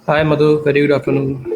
Hi Madhu, very good afternoon.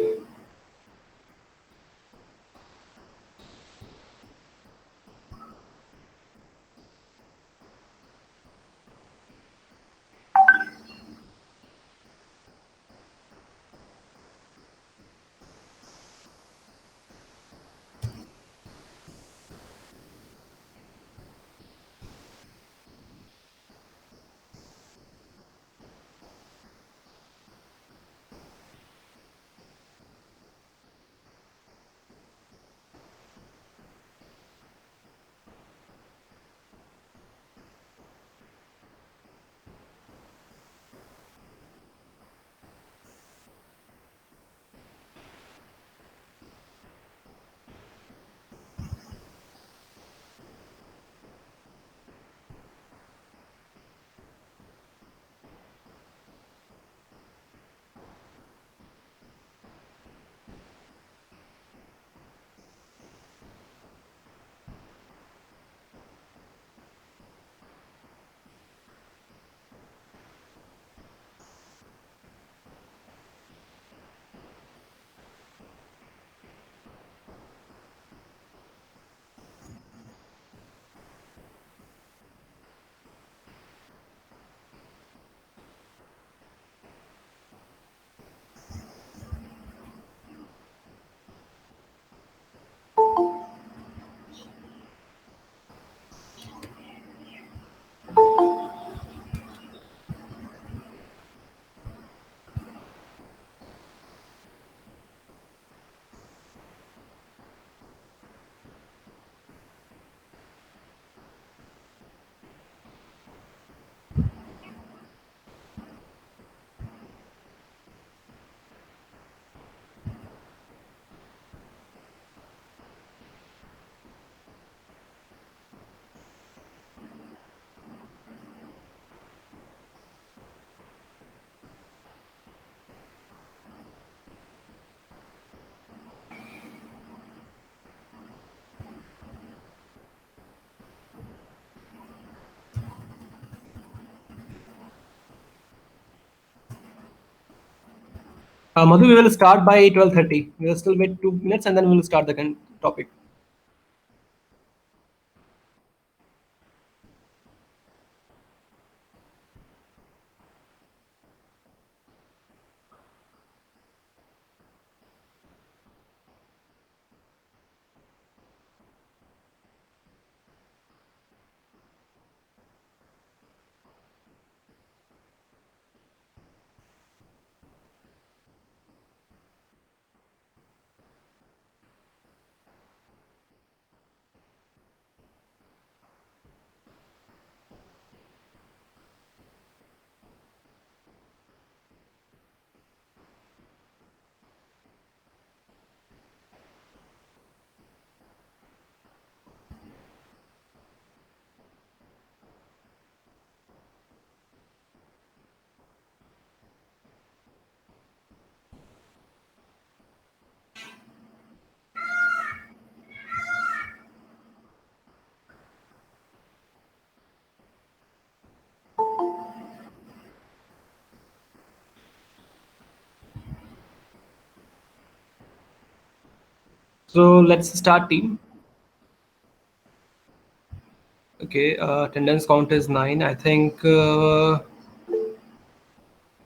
Madhu, we will start by 12:30. We will still wait 2 minutes and then we will start the topic. So let's start, team. Okay, attendance count is 9. I think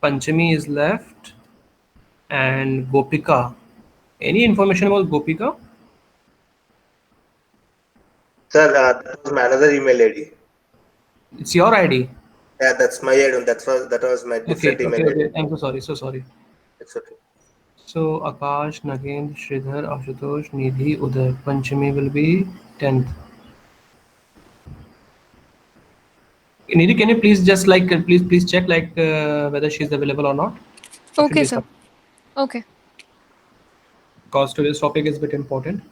Panchami is left and Gopika. Any information about Gopika? Sir, that was my another email ID. It's your ID. Yeah, that's my ID. That was my Okay, different email okay, okay. ID. I'm so sorry. So sorry. It's okay. So Akash, Nagin, Sridhar, Ashutosh, Nidhi, Uday. Panchami will be 10th. Nidhi, can you please just please check whether she's available or not? Or should Okay, we sir. start? Okay. Because today's topic is a bit important.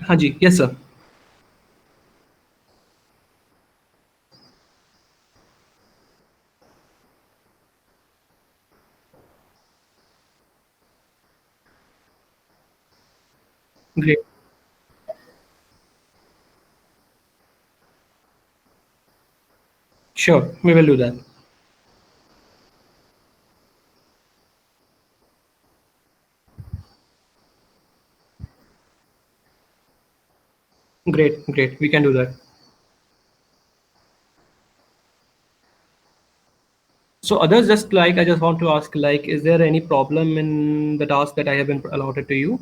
Haji, yes sir. Great. Sure, we will do that. Great, great. We can do that. So others, just like I just want to ask, like, is there any problem in the task that I have been allotted to you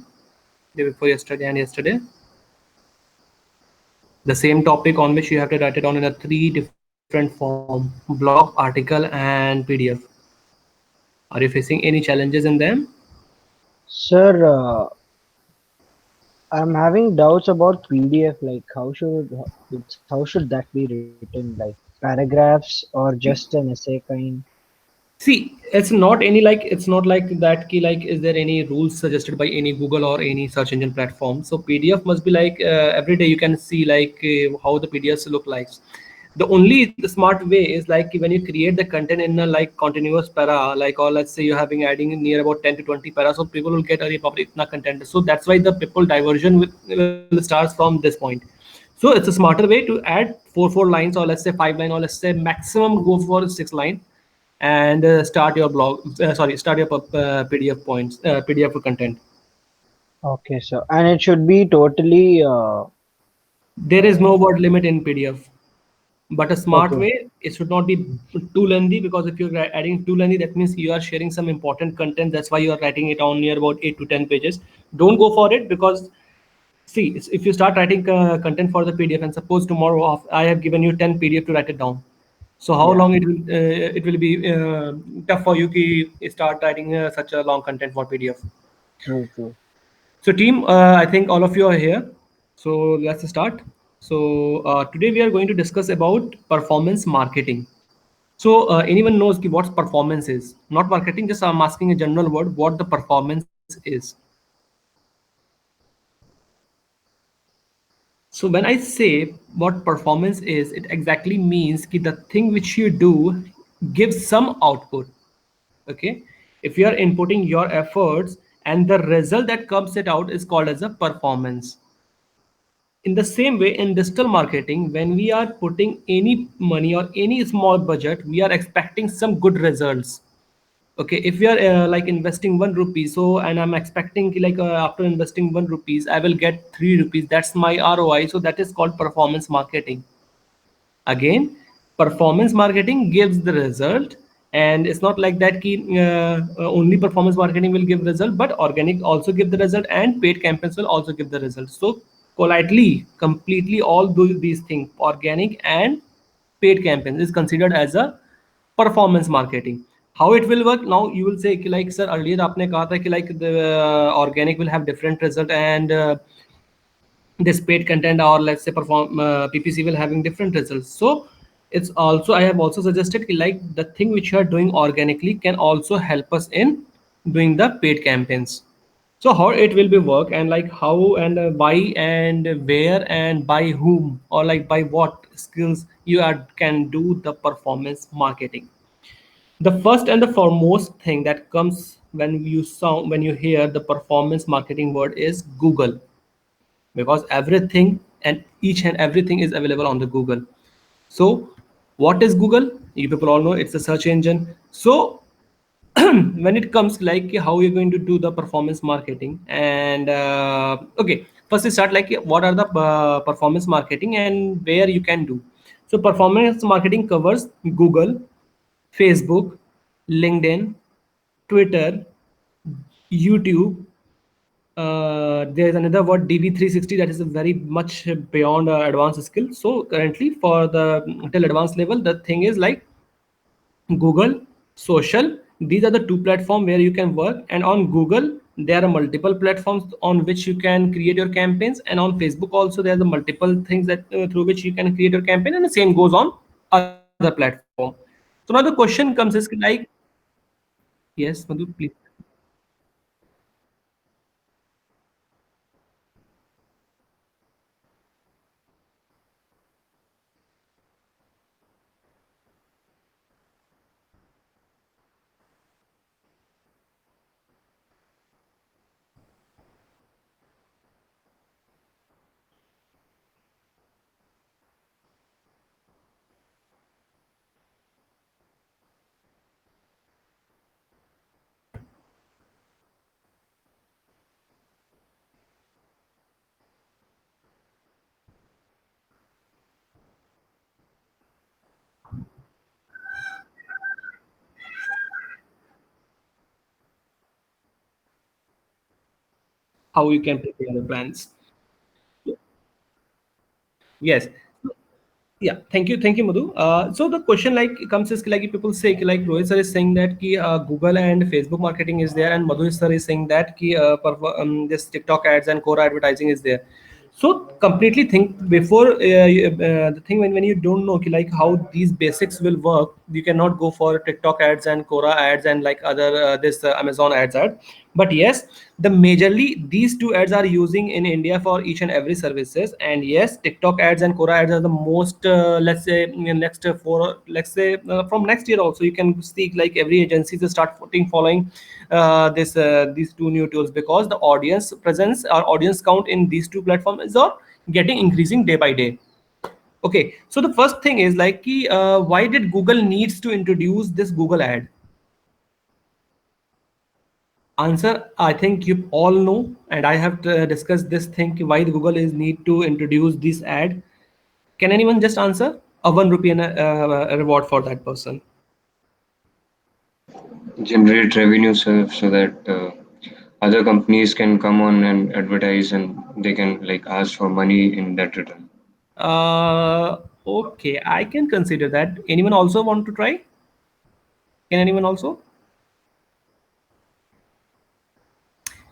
day before yesterday and yesterday? The same topic on which you have to write it down in a three different form: blog, article, and PDF. Are you facing any challenges in them? Sir, I'm having doubts about PDF. Like, how should that be written? Like paragraphs or just an essay kind? See, it's not any like it's not like that key like is there any rules suggested by any Google or any search engine platform? So PDF must be like every day you can see like how the PDFs look like. The only smart way is like when you create the content in a like continuous para, like or let's say you're having adding near about 10 to 20 para, so people will get a public content. So that's why the people diversion will start from this point. So it's a smarter way to add four lines or let's say 5 line or let's say maximum go for 6 line and start your blog start your PDF points PDF content. Okay, sir. And it should be totally There is no word limit in PDF, but a smart okay. way, it should not be too lengthy, because if you're adding too lengthy, that means you are sharing some important content. That's why you are writing it on near about 8 to 10 pages. Don't go for it, because see, if you start writing content for the PDF and suppose tomorrow I have given you 10 PDF to write it down, so how Yeah, long it will be tough for you to start writing such a long content for PDF. true, true. So team, I think all of you are here. So let's start. So today we are going to discuss about performance marketing. So anyone knows what performance is? Not marketing, just I'm asking a general word, what the performance is. So when I say what performance is, it exactly means that the thing which you do gives some output. Okay. If you are inputting your efforts and the result that comes it out is called as a performance. In the same way, in digital marketing, when we are putting any money or any small budget, we are expecting some good results. Okay, if we are like investing 1 rupee, so and I'm expecting like after investing 1 rupees I will get 3 rupees, that's my ROI. So that is called performance marketing. Again, performance marketing gives the result, and it's not like that ki, only performance marketing will give result, but organic also give the result and paid campaigns will also give the result. So politely, completely, all these things, organic and paid campaigns, is considered as a performance marketing. How it will work now, you will say कि like sir earlier आपने कहा था कि like the organic will have different result and this paid content or let's say perform PPC will having different results. So it's also, I have also suggested like the thing which you are doing organically can also help us in doing the paid campaigns. So how it will be work, and like how and why and where and by whom or like by what skills you are can do the performance marketing. The first and the foremost thing that comes when you hear the performance marketing word is Google, because everything and each and everything is available on the Google. So what is Google? You people all know it's a search engine. So when it comes like how you're going to do the performance marketing, and okay, first we start like what are the performance marketing and where you can do. So performance marketing covers Google, Facebook, LinkedIn, Twitter, YouTube. There is another word DV360 that is a very much beyond advanced skill. So currently for the till advanced level, the thing is like Google, social. These are the two platforms where you can work. And on Google, there are multiple platforms on which you can create your campaigns. And on Facebook also, there are the multiple things that through which you can create your campaign. And the same goes on other platform. So now the question comes is like, yes, Madhu, please. how you can prepare the plans. Yes. Yeah, thank you, Madhu. So the question like comes is like people say like Rohit sir is saying that ki, Google and Facebook marketing is there, and Madhu sir is saying that ki, this TikTok ads and Quora advertising is there. So completely think before the thing when you don't know ki, like how these basics will work, you cannot go for TikTok ads and Quora ads and like other this Amazon ad. But yes, the majorly these two ads are using in India for each and every services. And yes, TikTok ads and Quora ads are the most let's say in next for let's say from next year also you can see like every agency to start following this these two new tools, because the audience presence or audience count in these two platforms is getting increasing day by day. Okay, so the first thing is like why did Google needs to introduce this Google ad? Answer, I think you all know, and I have discussed this thing why the Google is need to introduce this ad. Can anyone just answer? A 1 rupee and a reward for that person. Generate revenue so that other companies can come on and advertise and they can like ask for money in that return. Okay, I can consider that. Anyone also want to try? Can anyone also?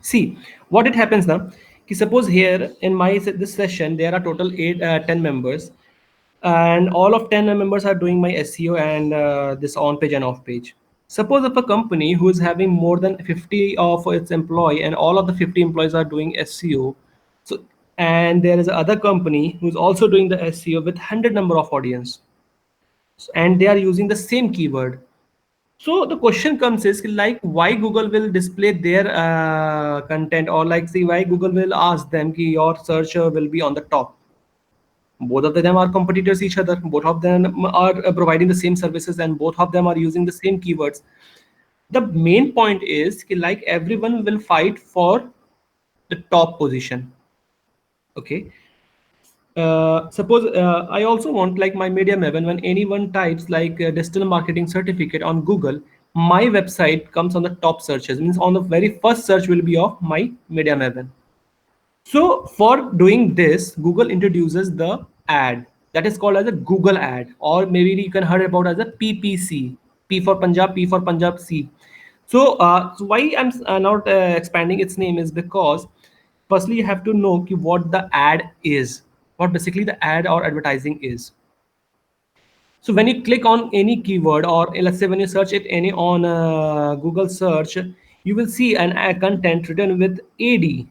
See what it happens now. Ki suppose here in my this session there are total 10 members, and all of 10 members are doing my SEO and this on page and off page. Suppose if a company who is having more than 50 of its employee and all of the 50 employees are doing SEO, so and there is other company who's also doing the SEO with 100 number of audience, and they are using the same keyword. So the question comes is like why Google will display their content, or like see why Google will ask them ki your search will be on the top. Both of them are competitors each other. Both of them are providing the same services, and both of them are using the same keywords. The main point is ki like everyone will fight for the top position. Okay. Suppose I also want like my media maven, when anyone types like digital marketing certificate on Google, my website comes on the top searches, means on the very first search will be of my media maven. So for doing this, Google introduces the ad that is called as a Google ad, or maybe you can heard about as a PPC, P for Punjab, P for Punjab, C. So why I'm not expanding its name is because firstly you have to know what the ad is, what basically the ad or advertising is. So when you click on any keyword, or let's say when you search it any on Google search, you will see an ad content written with AD,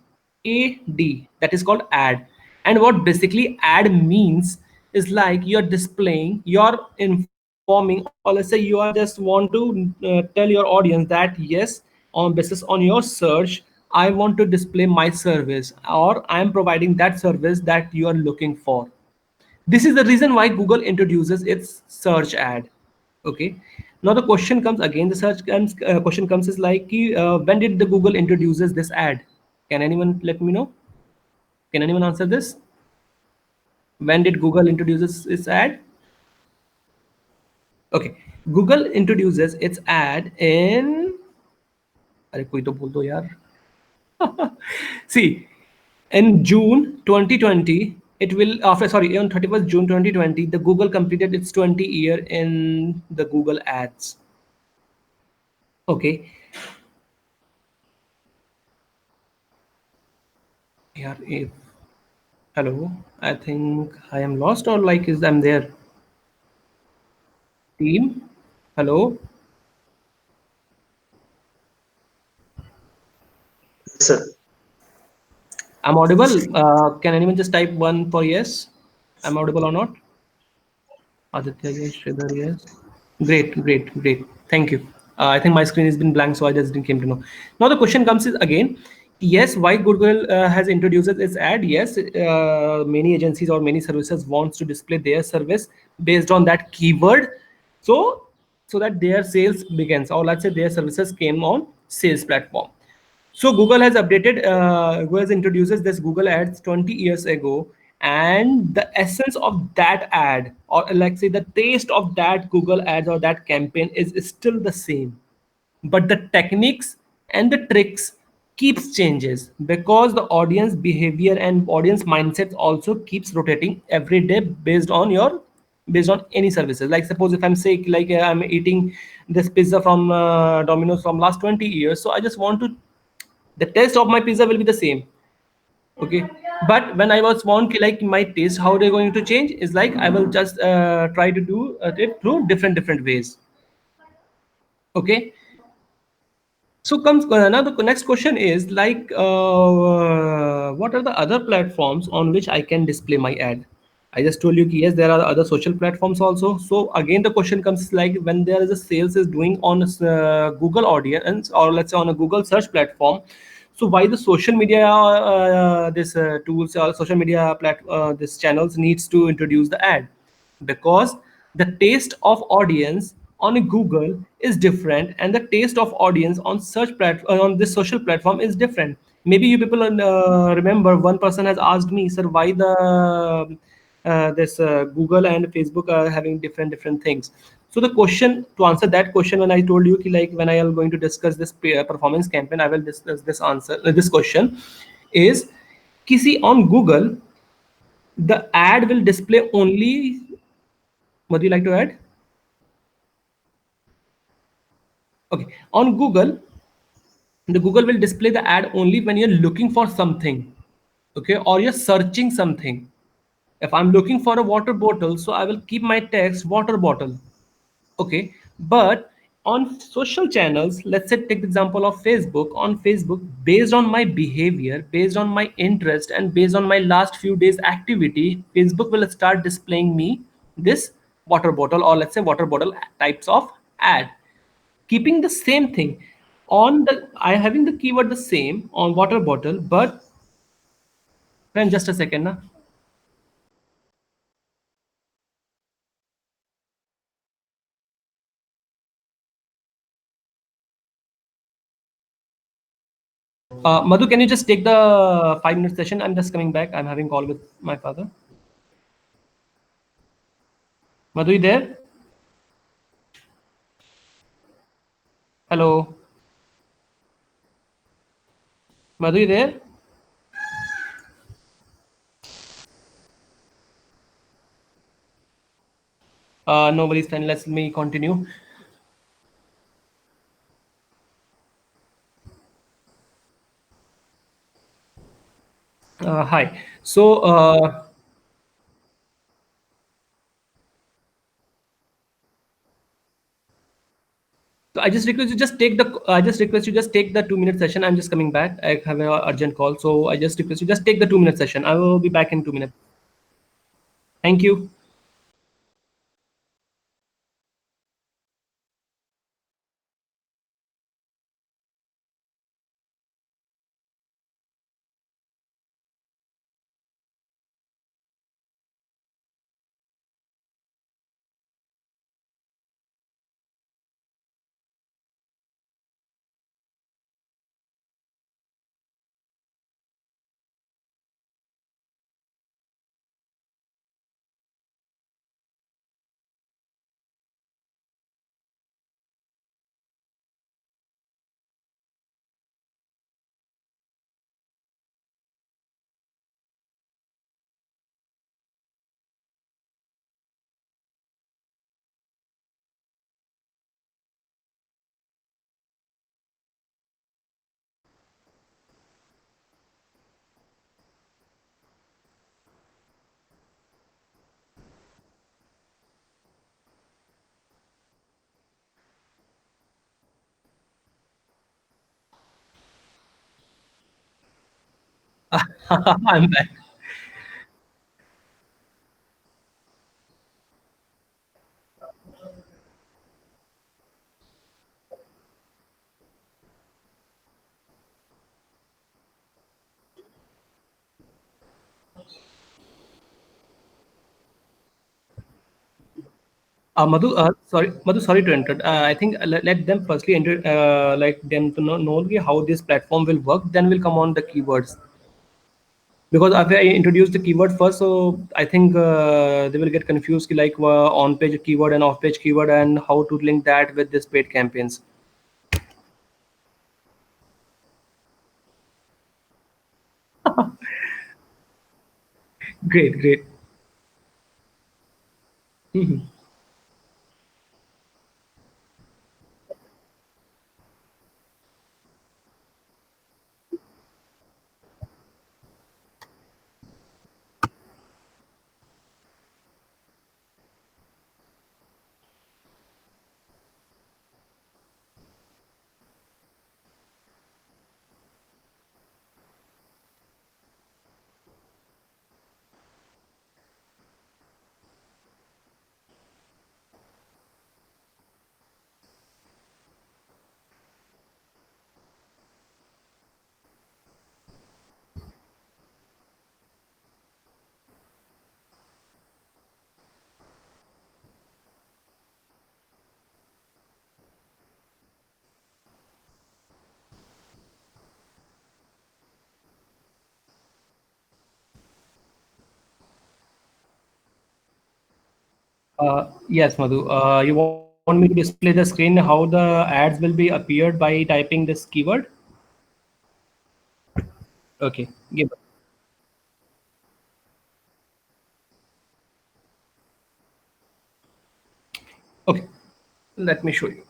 that is called ad. And what basically ad means is like you're displaying, you're informing, or let's say you are just want to tell your audience that yes, on basis on your search, I want to display my service, or I am providing that service that you are looking for. This is the reason why Google introduces its search ad. Okay. Now the question comes again. The question comes is like, when did the Google introduces this ad? Can anyone let me know? Can anyone answer this? When did Google introduces its ad? Okay. Google introduces its ad in. अरे कोई तो बोल दो यार. See, in June 2020, it will after sorry on 31st June 2020, the Google completed its 20 year in the Google Ads. Okay. Yeah, if hello, I think I am lost, or like is I'm there. Team, hello, Yes, sir. I'm audible. Can anyone just type one for yes? I'm audible or not? Aditya, yes. Sridhar, yes. Great. Thank you. I think my screen has been blank, so I just didn't came to know. Now the question comes is again, yes, why Google has introduced its ad? Yes, many agencies or many services wants to display their service based on that keyword, so that their sales begins, or let's say their services came on sales platform. So Google has updated, Google has introduces this Google Ads 20 years ago, and the essence of that ad, or like say the taste of that Google Ads or that campaign is still the same, but the techniques and the tricks keeps changes, because the audience behavior and audience mindset also keeps rotating every day based on any services. Like suppose if I'm sick, like I'm eating this pizza from Domino's from last 20 years, so I just want to, the taste of my pizza will be the same. Okay, but when I was want like my taste, how they're going to change is like I will just try to do it through different ways. Okay, so comes now the next question is like what are the other platforms on which I can display my ad? I just told you yes, there are other social platforms also. So again the question comes like when there is a sales is doing on Google audience, or let's say on a Google search platform, so why the social media this tools or social media this channels needs to introduce the ad? Because the taste of audience on a Google is different, and the taste of audience on on this social platform is different. Maybe you people remember one person has asked me, sir, why the this Google and Facebook are having different things. So the question, to answer that question, when I told you ki, like when I am going to discuss this performance campaign, I will discuss this answer. This question is, kisi on Google, the ad will display only. What do you like to add? Okay, on Google, the Google will display the ad only when you're looking for something, okay, or you're searching something. If I'm looking for a water bottle, so I will keep my text water bottle. Okay, but on social channels, let's say take the example of Facebook. On Facebook, based on my behavior, based on my interest, and based on my last few days activity, Facebook will start displaying me this water bottle, or let's say water bottle types of ad, keeping the same thing on the, I having the keyword the same on water bottle. But friend, just a second na. Madhu, can you just take the 5 minute session? I'm just coming back. I'm having call with my father. Madhu, you there? Hello. Madhu, you there? Nobody's fine. Let me continue. Hi. So I just request you just take the. I just request you just take the 2 minute session. I'm just coming back. I have an urgent call, so I just request you just take the 2 minute session. I will be back in 2 minutes. Thank you. I'm back. Madhu, Madhu, sorry to interrupt. I think let them firstly enter, like them to know how this platform will work. Then we'll come on the keywords. Because if I introduce the keyword first, so I think they will get confused like on-page keyword and off-page keyword, and how to link that with this paid campaigns. Great, great. Mhm. Yes, Madhu. You want me to display the screen how the ads will be appeared by typing this keyword? Okay, give. Okay, let me show you.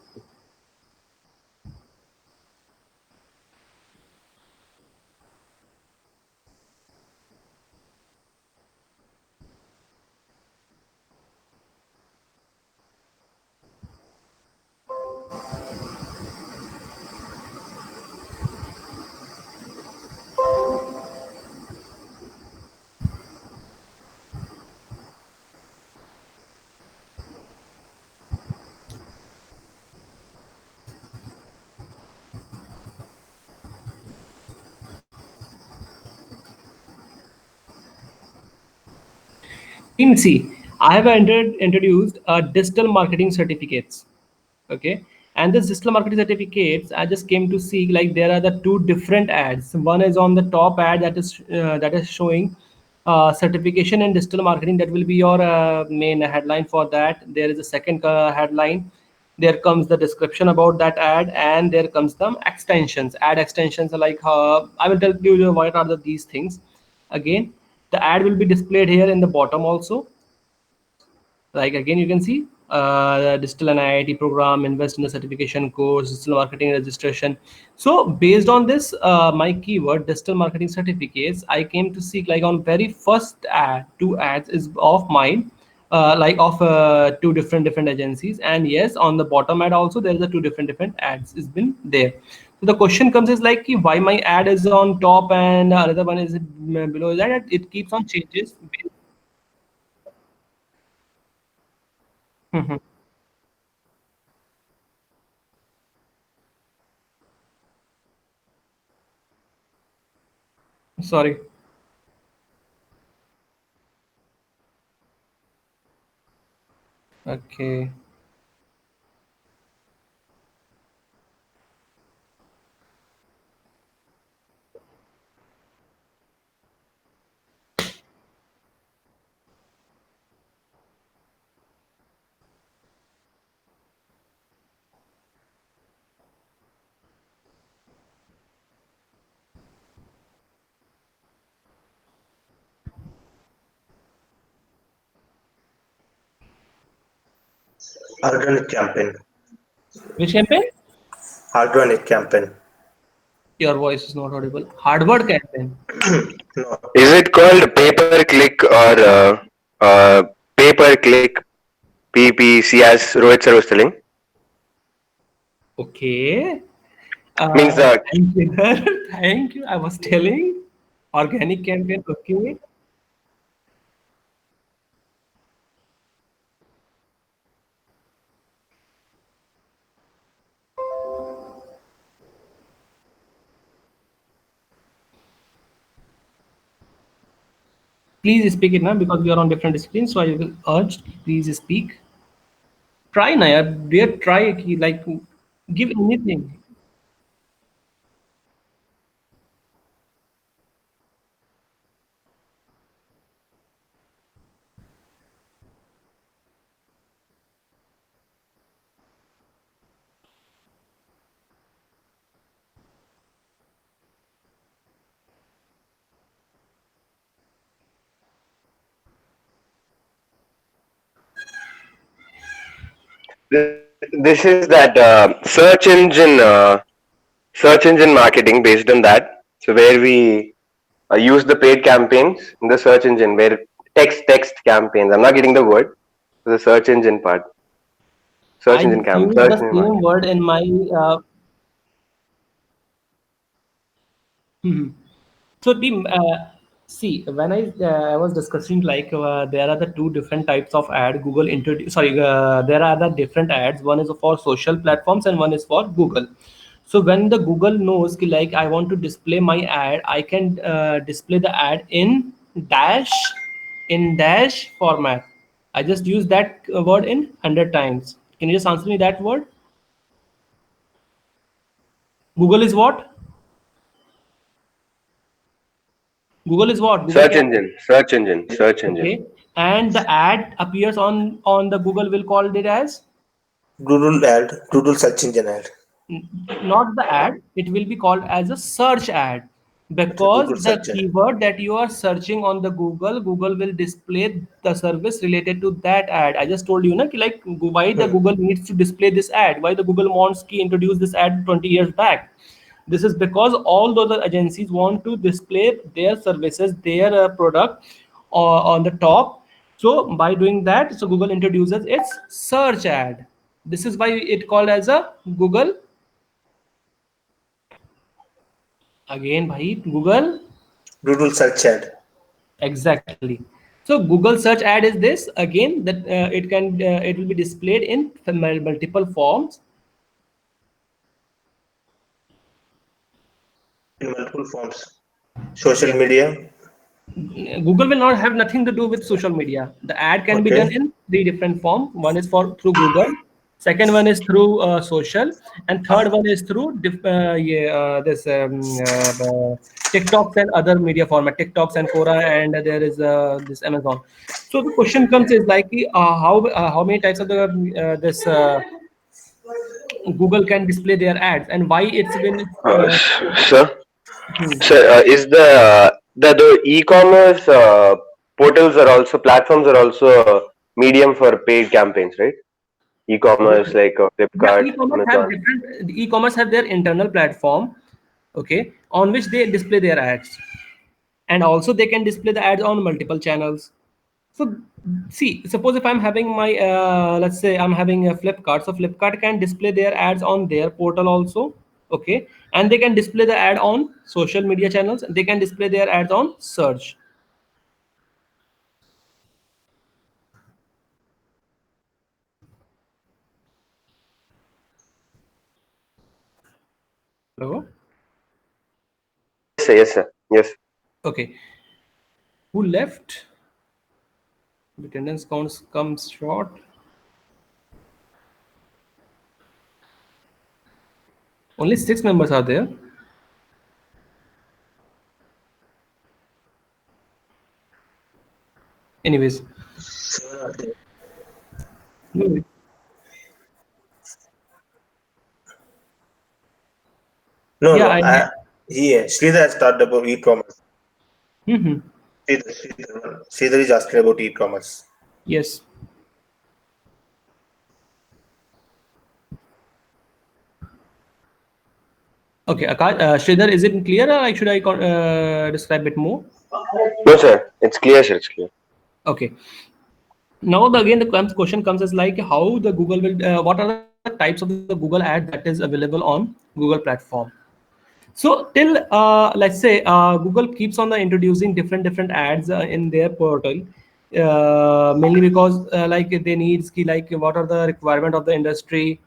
Team C, I have introduced digital marketing certificates. Okay, and this digital marketing certificates, I just came to see like there are the two different ads. One is on the top ad that is showing certification in digital marketing. That will be your main headline for that. There is a second headline. There comes the description about that ad, and there comes some extensions. Ad extensions are like I will tell you what are these things. Again, the ad will be displayed here in the bottom also. Like again, you can see the digital and IIT program, invest in the certification course, digital marketing registration. So based on this, my keyword digital marketing certificates, I came to see like on very first ad, two ads is of mine, like of two different agencies. And yes, on the bottom ad also there is a two different ads is been there. So the question comes is like why my ad is on top and another one is below that. It keeps on changes. Sorry. Okay. Organic campaign. Which campaign? Organic campaign. Your voice is not audible. Hardware campaign. No. Is it called pay per click or pay per click PPC as Rohit sir was telling? Okay. Means Thank you. Thank you. I was telling organic campaign. Okay. Please speak it now because we are on different screens. So I will urge. Please speak. Try now. यार. Dear, try. Like give anything. This is that search engine marketing based on that. So where we use the paid campaigns in the search engine, where text campaigns. I'm not getting the word. The search engine part. I Search engine use search the engine same marketing. word in my. Mhm. So team, see, when I was discussing like there are the two different types of ad. Google introduce. Sorry, there are the different ads. One is for social platforms and one is for Google. So when the Google knows ki, like I want to display my ad, I can display the ad in dash format. I just use that word in 100 times. Can you just answer me that word? Google is what? Google is what? Google can. Search engine. Okay, and the ad appears on the Google will call it as Doodle ad, Doodle search engine ad. not the ad, it will be called as a search ad, Okay, because Doodle the search ad. keyword that you are searching on the Google will display the service related to that ad. I just told you na, ki like why the Hmm. Google needs to display this ad, why the Google wants to introduce this ad 20 years back. This is because all those agencies want to display their services, their product on the top. So by doing that, so Google introduces its search ad. This is why it called as a Google. Again, bhai, Google. Doodle search ad. Exactly. So Google search ad is this again, that it will be displayed in multiple forms. In multiple forms. Social Yes. media. Google will not have nothing to do with social media. The ad can be done Okay. in three different forms. One is for through Google, second one is through social, and third one is through this TikToks and other media format, TikToks and Quora, and there is this Amazon. So the question comes is like how many types of the this Google can display their ads, and why it's been Sir, hmm. is the e-commerce portals are also platforms are also a medium for paid campaigns, right? E-commerce like Yeah, Flipkart, e-commerce have Amazon. different. E-commerce have their internal platform, okay, on which they display their ads, and also they can display the ads on multiple channels. So, see, suppose if I'm having my, let's say I'm having a Flipkart, so Flipkart can display their ads on their portal also, okay, and they can display the ad on social media channels. They can display their ads on search. Hello, Yes, sir. Yes, sir. Yes. okay. Who left? The attendance counts comes short. Only 6 members are there. Anyways, Seven are there. no, No, yeah, no. I. Sridhar has started about e-commerce. Mhm. Sridhar is asking about e-commerce. Yes. Okay, Akash, Sridhar, is it clear, or should I describe it more? No, sir. It's clear, sir. It's clear. Okay. Now, again, the question comes as like how the Google will, what are the types of the Google ad that is available on Google platform? So till let's say Google keeps on the introducing different ads in their portal, mainly because like they needs ki, like what are the requirement of the industry,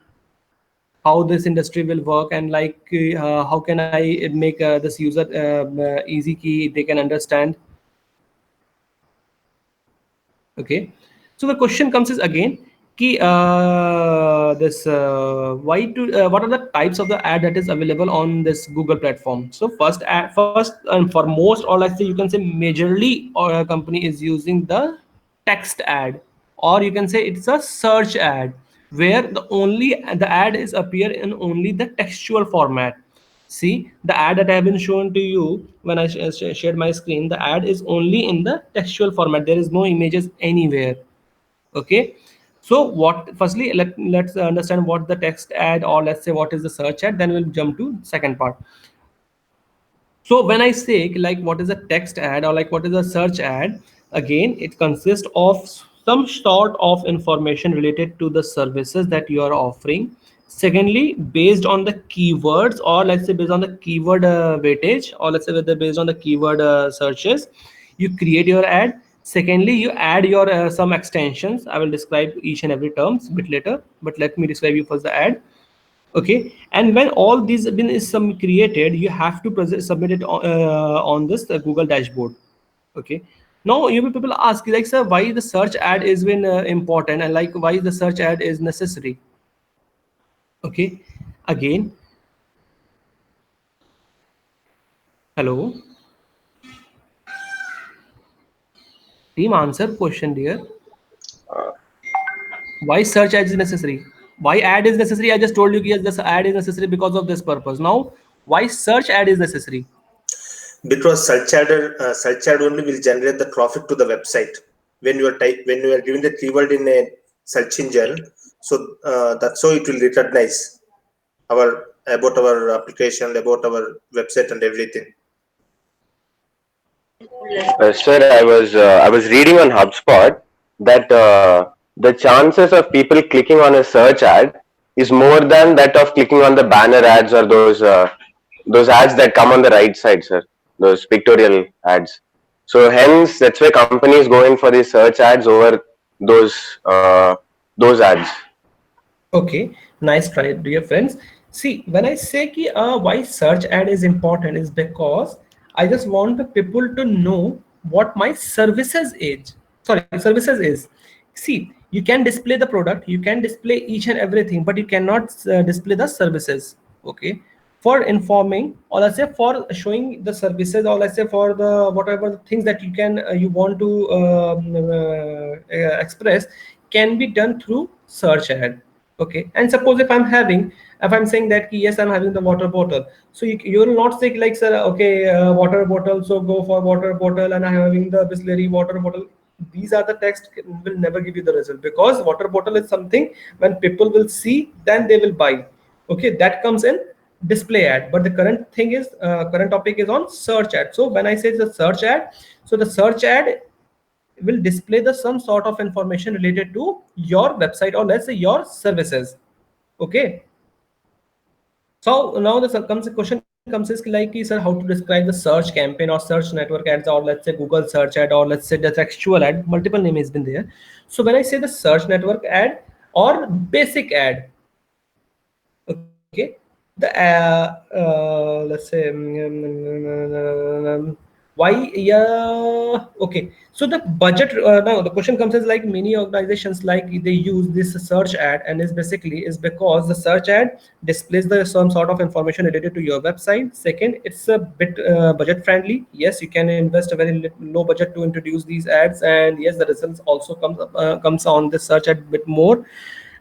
how this industry will work, and like how can I make this user easy key they can understand. Okay, so the question comes is again ki this why to what are the types of the ad that is available on this Google platform. So first and foremost, or let's say you can say majorly a company is using the text ad, or you can say it's a search ad, where the ad is appear in only the textual format. See, the ad that I have been shown to you when I shared my screen, the ad is only in the textual format. There is no images anywhere. Okay. So what, firstly, let's understand what the text ad, or let's say what is the search ad, then we'll jump to second part. So when I say like what is a text ad or like what is a search ad, again, it consists of some sort of information related to the services that you are offering. Secondly, based on the keywords, or let's say based on the keyword weightage, or let's say whether based on the keyword searches, you create your ad. Secondly, you add your some extensions. I will describe each and every terms a bit later, but let me describe you first the ad. Okay, and when all these have been is some created, you have to submit it on this Google dashboard. Okay, now you will people ask like, sir, why the search ad is been important, and like why the search ad is necessary. Okay, again, hello team, answer question dear. Why search ad is necessary? Why ad is necessary? I just told you, yes, this ad is necessary because of this purpose. Now why search ad is necessary? Because search ad only will generate the traffic to the website when you are giving the keyword in a search engine. So that's so it will recognize about our application, about our website, and everything. Sir, I was reading on HubSpot that the chances of people clicking on a search ad is more than that of clicking on the banner ads or those ads that come on the right side, sir. Those pictorial ads. So hence, that's why companies go in for these search ads over those uh, those ads. Okay, nice try, dear friends. See, when I say ki, why search ad is important is because I just want the people to know what my services is. Sorry, services is. See, you can display the product, you can display each and everything, but you cannot display the services. Okay, for informing, or let's say for showing the services, or let's say for the whatever things that you can you want to express, can be done through search ad. Okay, and suppose if I'm saying that yes, I'm having the water bottle, so you will not say like, sir, okay, water bottle, so go for water bottle, and I'm having the Bisleri water bottle. These are the text will never give you the result, because water bottle is something when people will see, then they will buy. Okay, that comes in display ad, but the current thing is current topic is on search ad. So when I say the search ad, so the search ad will display the some sort of information related to your website, or let's say your services. Okay, so now the question comes is like, sir, how to describe the search campaign or search network ads, or let's say Google search ad, or let's say the textual ad, multiple name has been there. So when I say the search network ad or basic ad, okay, the let's say why, yeah, okay, so the budget, now the question comes is like, many organizations like they use this search ad, and is basically is because the search ad displays the some sort of information related to your website. Second, it's a bit budget friendly. Yes, you can invest a very low budget to introduce these ads, and yes, the results also comes on the search ad bit more.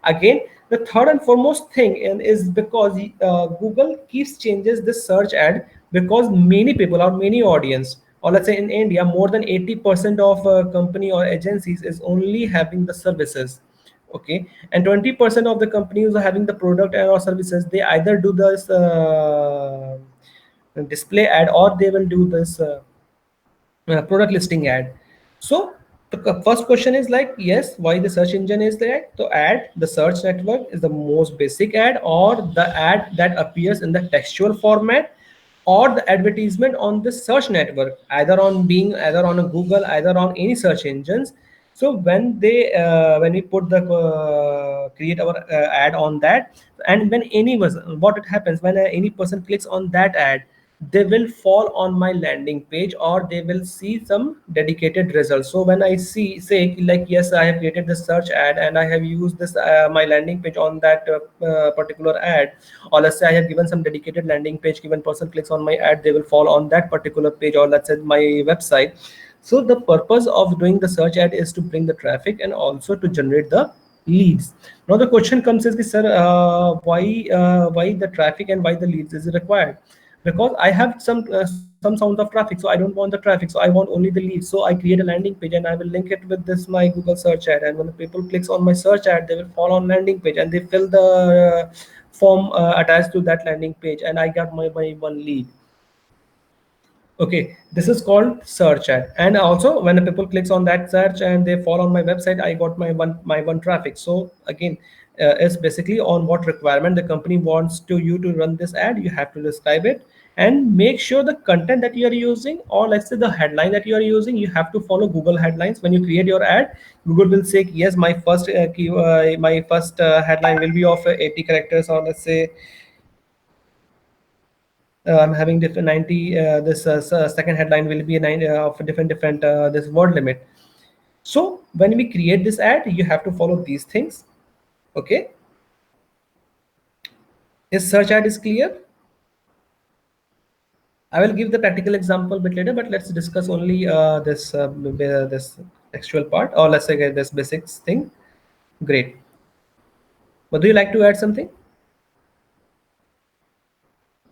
Again, the third and foremost thing and is because Google keeps changes this search ad, because many people or many audience, or let's say in India, more than 80% of company or agencies is only having the services. Okay, and 20% of the companies are having the product and or services. They either do this display ad, or they will do this product listing ad. So the first question is like, yes, why the search engine is there? So ad, the search network is the most basic ad, or the ad that appears in the textual format, or the advertisement on the search network, either on Bing, either on a Google, either on any search engines. So when we put the create our ad on that, and when any person, what it happens when any person clicks on that ad, they will fall on my landing page, or they will see some dedicated results. So when I say like, yes, I have created this search ad, and I have used this my landing page on that particular ad, or let's say I have given some dedicated landing page, given person clicks on my ad, they will fall on that particular page, or let's say my website. So the purpose of doing the search ad is to bring the traffic and also to generate the leads. Now the question comes is, sir, why the traffic and why the leads is required? because I have some sounds of traffic, so I don't want the traffic, so I want only the leads. So I create a landing page and I will link it with this my Google search ad, and when the people clicks on my search ad, they will fall on landing page and they fill the form attached to that landing page, and I got my one lead. Okay, this is called search ad. And also when the people clicks on that search and they fall on my website, I got my one traffic. So again, it's basically on what requirement the company wants to you to run this ad. You have to describe it and make sure the content that you are using, or let's say the headline that you are using, you have to follow Google headlines. When you create your ad, Google will say yes, my first headline will be of 80 characters, or let's say I'm having different 90. This second headline will be a 9 of a different this word limit. So when we create this ad, you have to follow these things. Okay, is search ad is clear? I will give the practical example a bit later, but let's discuss only this textual part, or let's say this basics thing. Great. Would you like to add something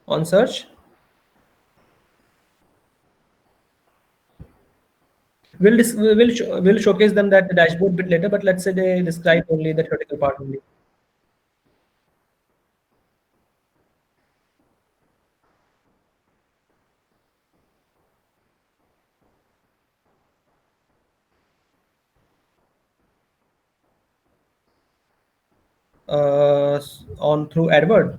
on search? We'll showcase them that dashboard bit later, but let's say they describe only the theoretical part only. On through AdWord.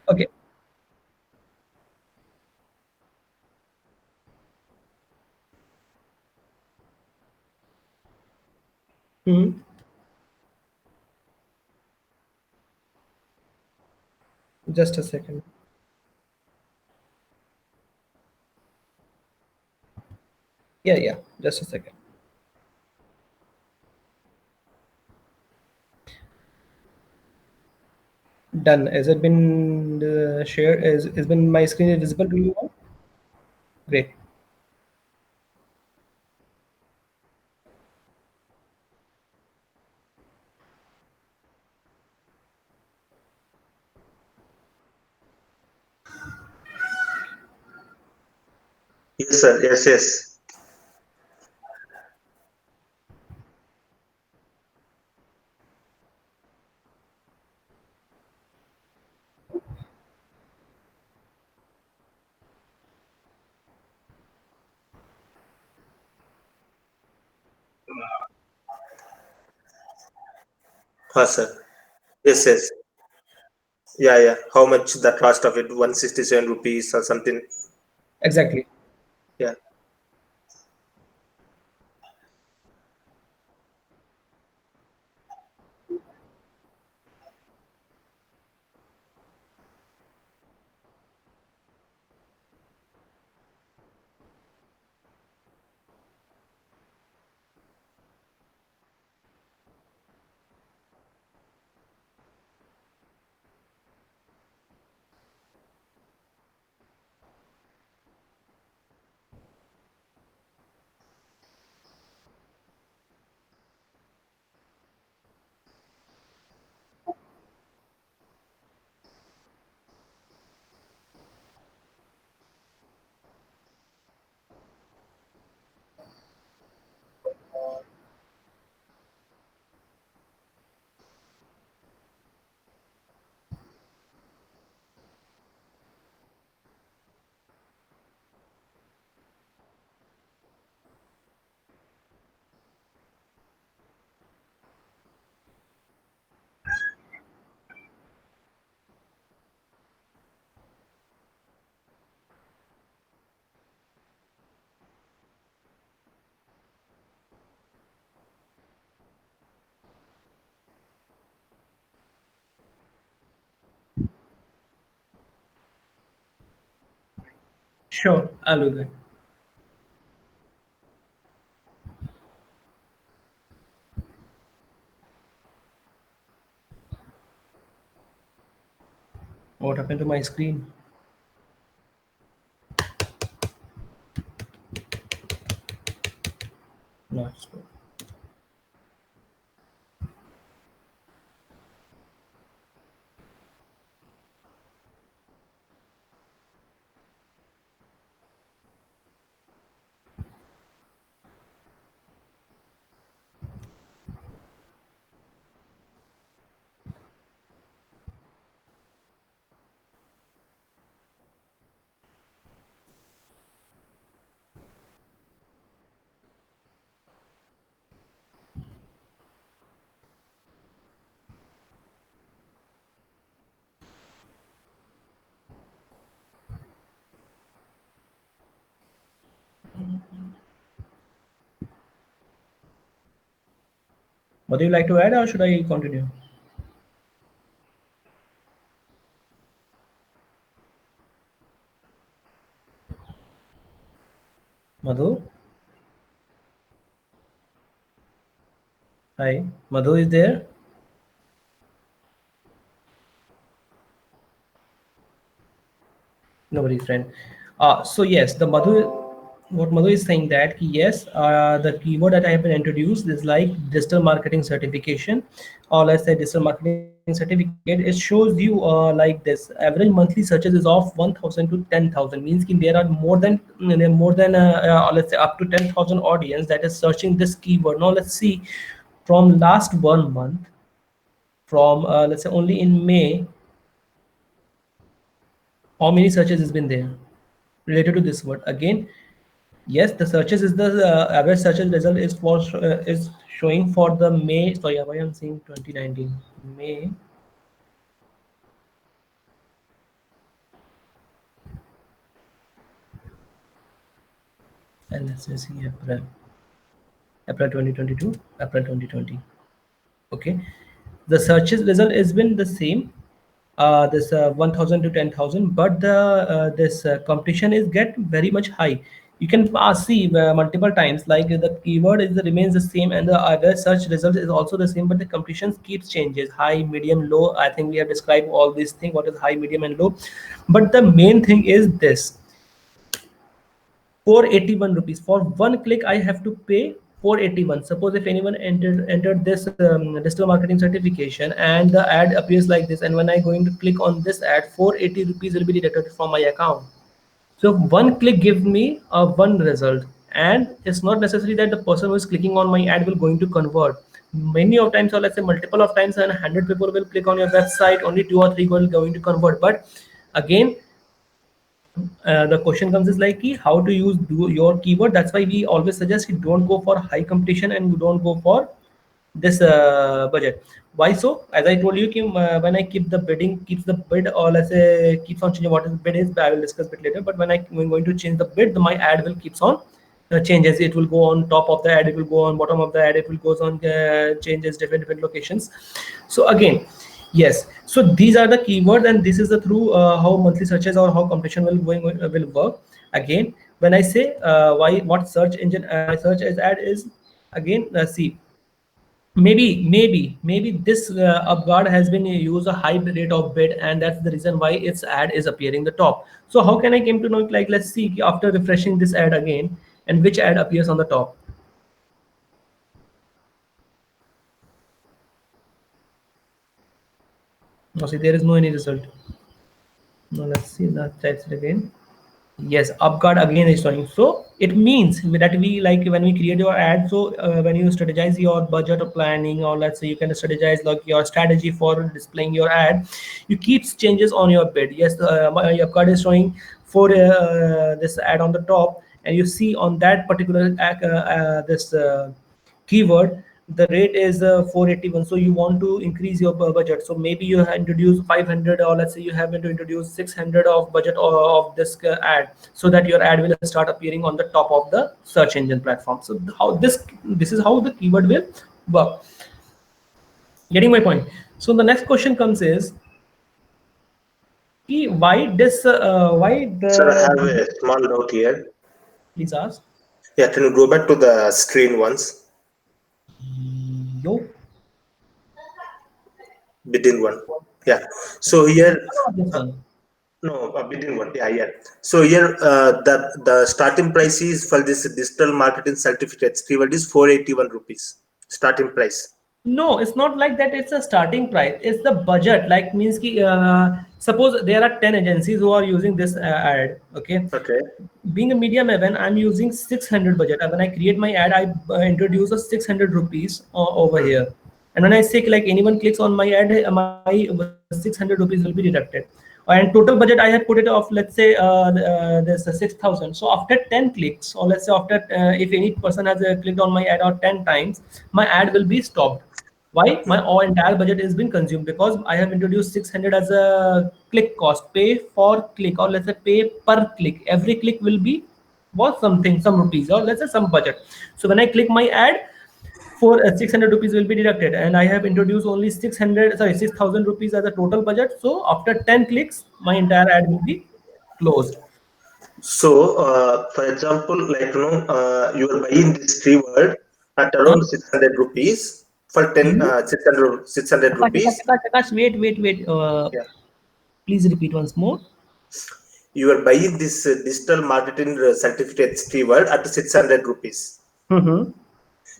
Okay. Mhm. Just a second. Yeah, yeah. Just a second. Done. Has it been shared? Is been my screen visible to you all? Great. Yes, sir. Yes, yes. Sir. Yes, yes. Yeah, yeah. How much the cost of it? 167 rupees or something. Exactly. Yeah. Sure. I'll do that. What happened to my screen? No, it's good. Would you like to add or should I continue? Madhu? Hi, Madhu is there? Nobody, friend. So yes, what Madhu is saying that yes, the keyword that I have been introduced is like digital marketing certification, or let's say digital marketing certificate. It shows you like this: average monthly searches is of 1,000 to 10,000. Means that there are more than let's say up to 10,000 audience that is searching this keyword. Now let's see from last 1 month, from let's say only in May, how many searches has been there related to this word. Again, yes, the searches is the average searches result is for is showing for the May. Sorry, why I'm saying 2019 May. And let's just see April 2022, April 2020. Okay, the searches result has been the same, this 1,000 to 10,000, but the this competition is get very much high. You can see multiple times like the keyword is remains the same and the other search result is also the same, but the competition keeps changes: high, medium, low. I think we have described all these things, what is high, medium and low. But the main thing is this: 481 rupees for one click. I have to pay 481. Suppose if anyone entered this digital marketing certification and the ad appears like this, and when I going to click on this ad, 480 rupees will be deducted from my account. So one click give me a one result, and it's not necessary that the person who is clicking on my ad will going to convert. Many of times, or let's say multiple of times, and 100 people will click on your website, only 2 or 3 will going to convert. But again, the question comes is like how to use your keyword. That's why we always suggest you don't go for high competition and you don't go for this budget. Why so? As I told you, when I keep the bidding, keeps the bid, or let's say keeps on changing what is bid is, I will discuss bit later. But when I'm going to change the bid, my ad will keeps on changes. It will go on top of the ad, it will go on bottom of the ad, it will goes on changes different locations. So again, yes, so these are the keywords, and this is the through how monthly searches or how competition will work. Again, when I say what search engine my search as ad is, again, see, maybe this UpGuard has been used a high rate of bid, and that's the reason why its ad is appearing the top. So how can I came to know it? Like, let's see after refreshing this ad again, and which ad appears on the top. Now see, there is no any result. Now let's see that types it again. Yes, UpGuard again is showing. So it means that we, like when we create your ad, so when you strategize your budget or planning, or let's say you can strategize like your strategy for displaying your ad, you keep changes on your bid. Yes, my UpGuard is showing for this ad on the top, and you see on that particular this keyword, the rate is 481. So you want to increase your budget, so maybe you have introduced 500, or let's say you have to introduce 600 of budget of this ad, so that your ad will start appearing on the top of the search engine platform. So how this is how the keyword will work. Getting my point? So the next question comes is, why this why the Sir, I have a small note here. please ask. Yeah, can you go back to the screen once? Yo. Bidding one. Yeah. So here, This one. no, a bidding one. Yeah. So here, the starting price is for this digital marketing certificates keyword is 481 rupees. Starting price. No, it's not like that. It's a starting price. It's the budget. Like means ki, suppose there are 10 agencies who are using this ad. Okay. Okay. Being a medium event, I'm using 600 budget. When I create my ad, I introduce a 600 rupees over here. And when I say like anyone clicks on my ad, my 600 rupees will be deducted. And total budget I have put it off, let's say there's a 6,000. So after 10 clicks, or let's say after if any person has clicked on my ad or 10 times, my ad will be stopped. Why? My entire budget has been consumed, because I have introduced 600 as a click cost, pay for click, or let's say pay per click. Every click will be worth something, some rupees, or let's say some budget. So when I click my ad, 600 rupees will be deducted, and I have introduced only 6,000 rupees as a total budget. So after 10 clicks, my entire ad will be closed. So, for example, like you are buying this keyword at around 600 rupees for 10 600 rupees. Akash, wait. Yeah. Please repeat once more. You are buying this digital marketing certificates keyword at 600 rupees.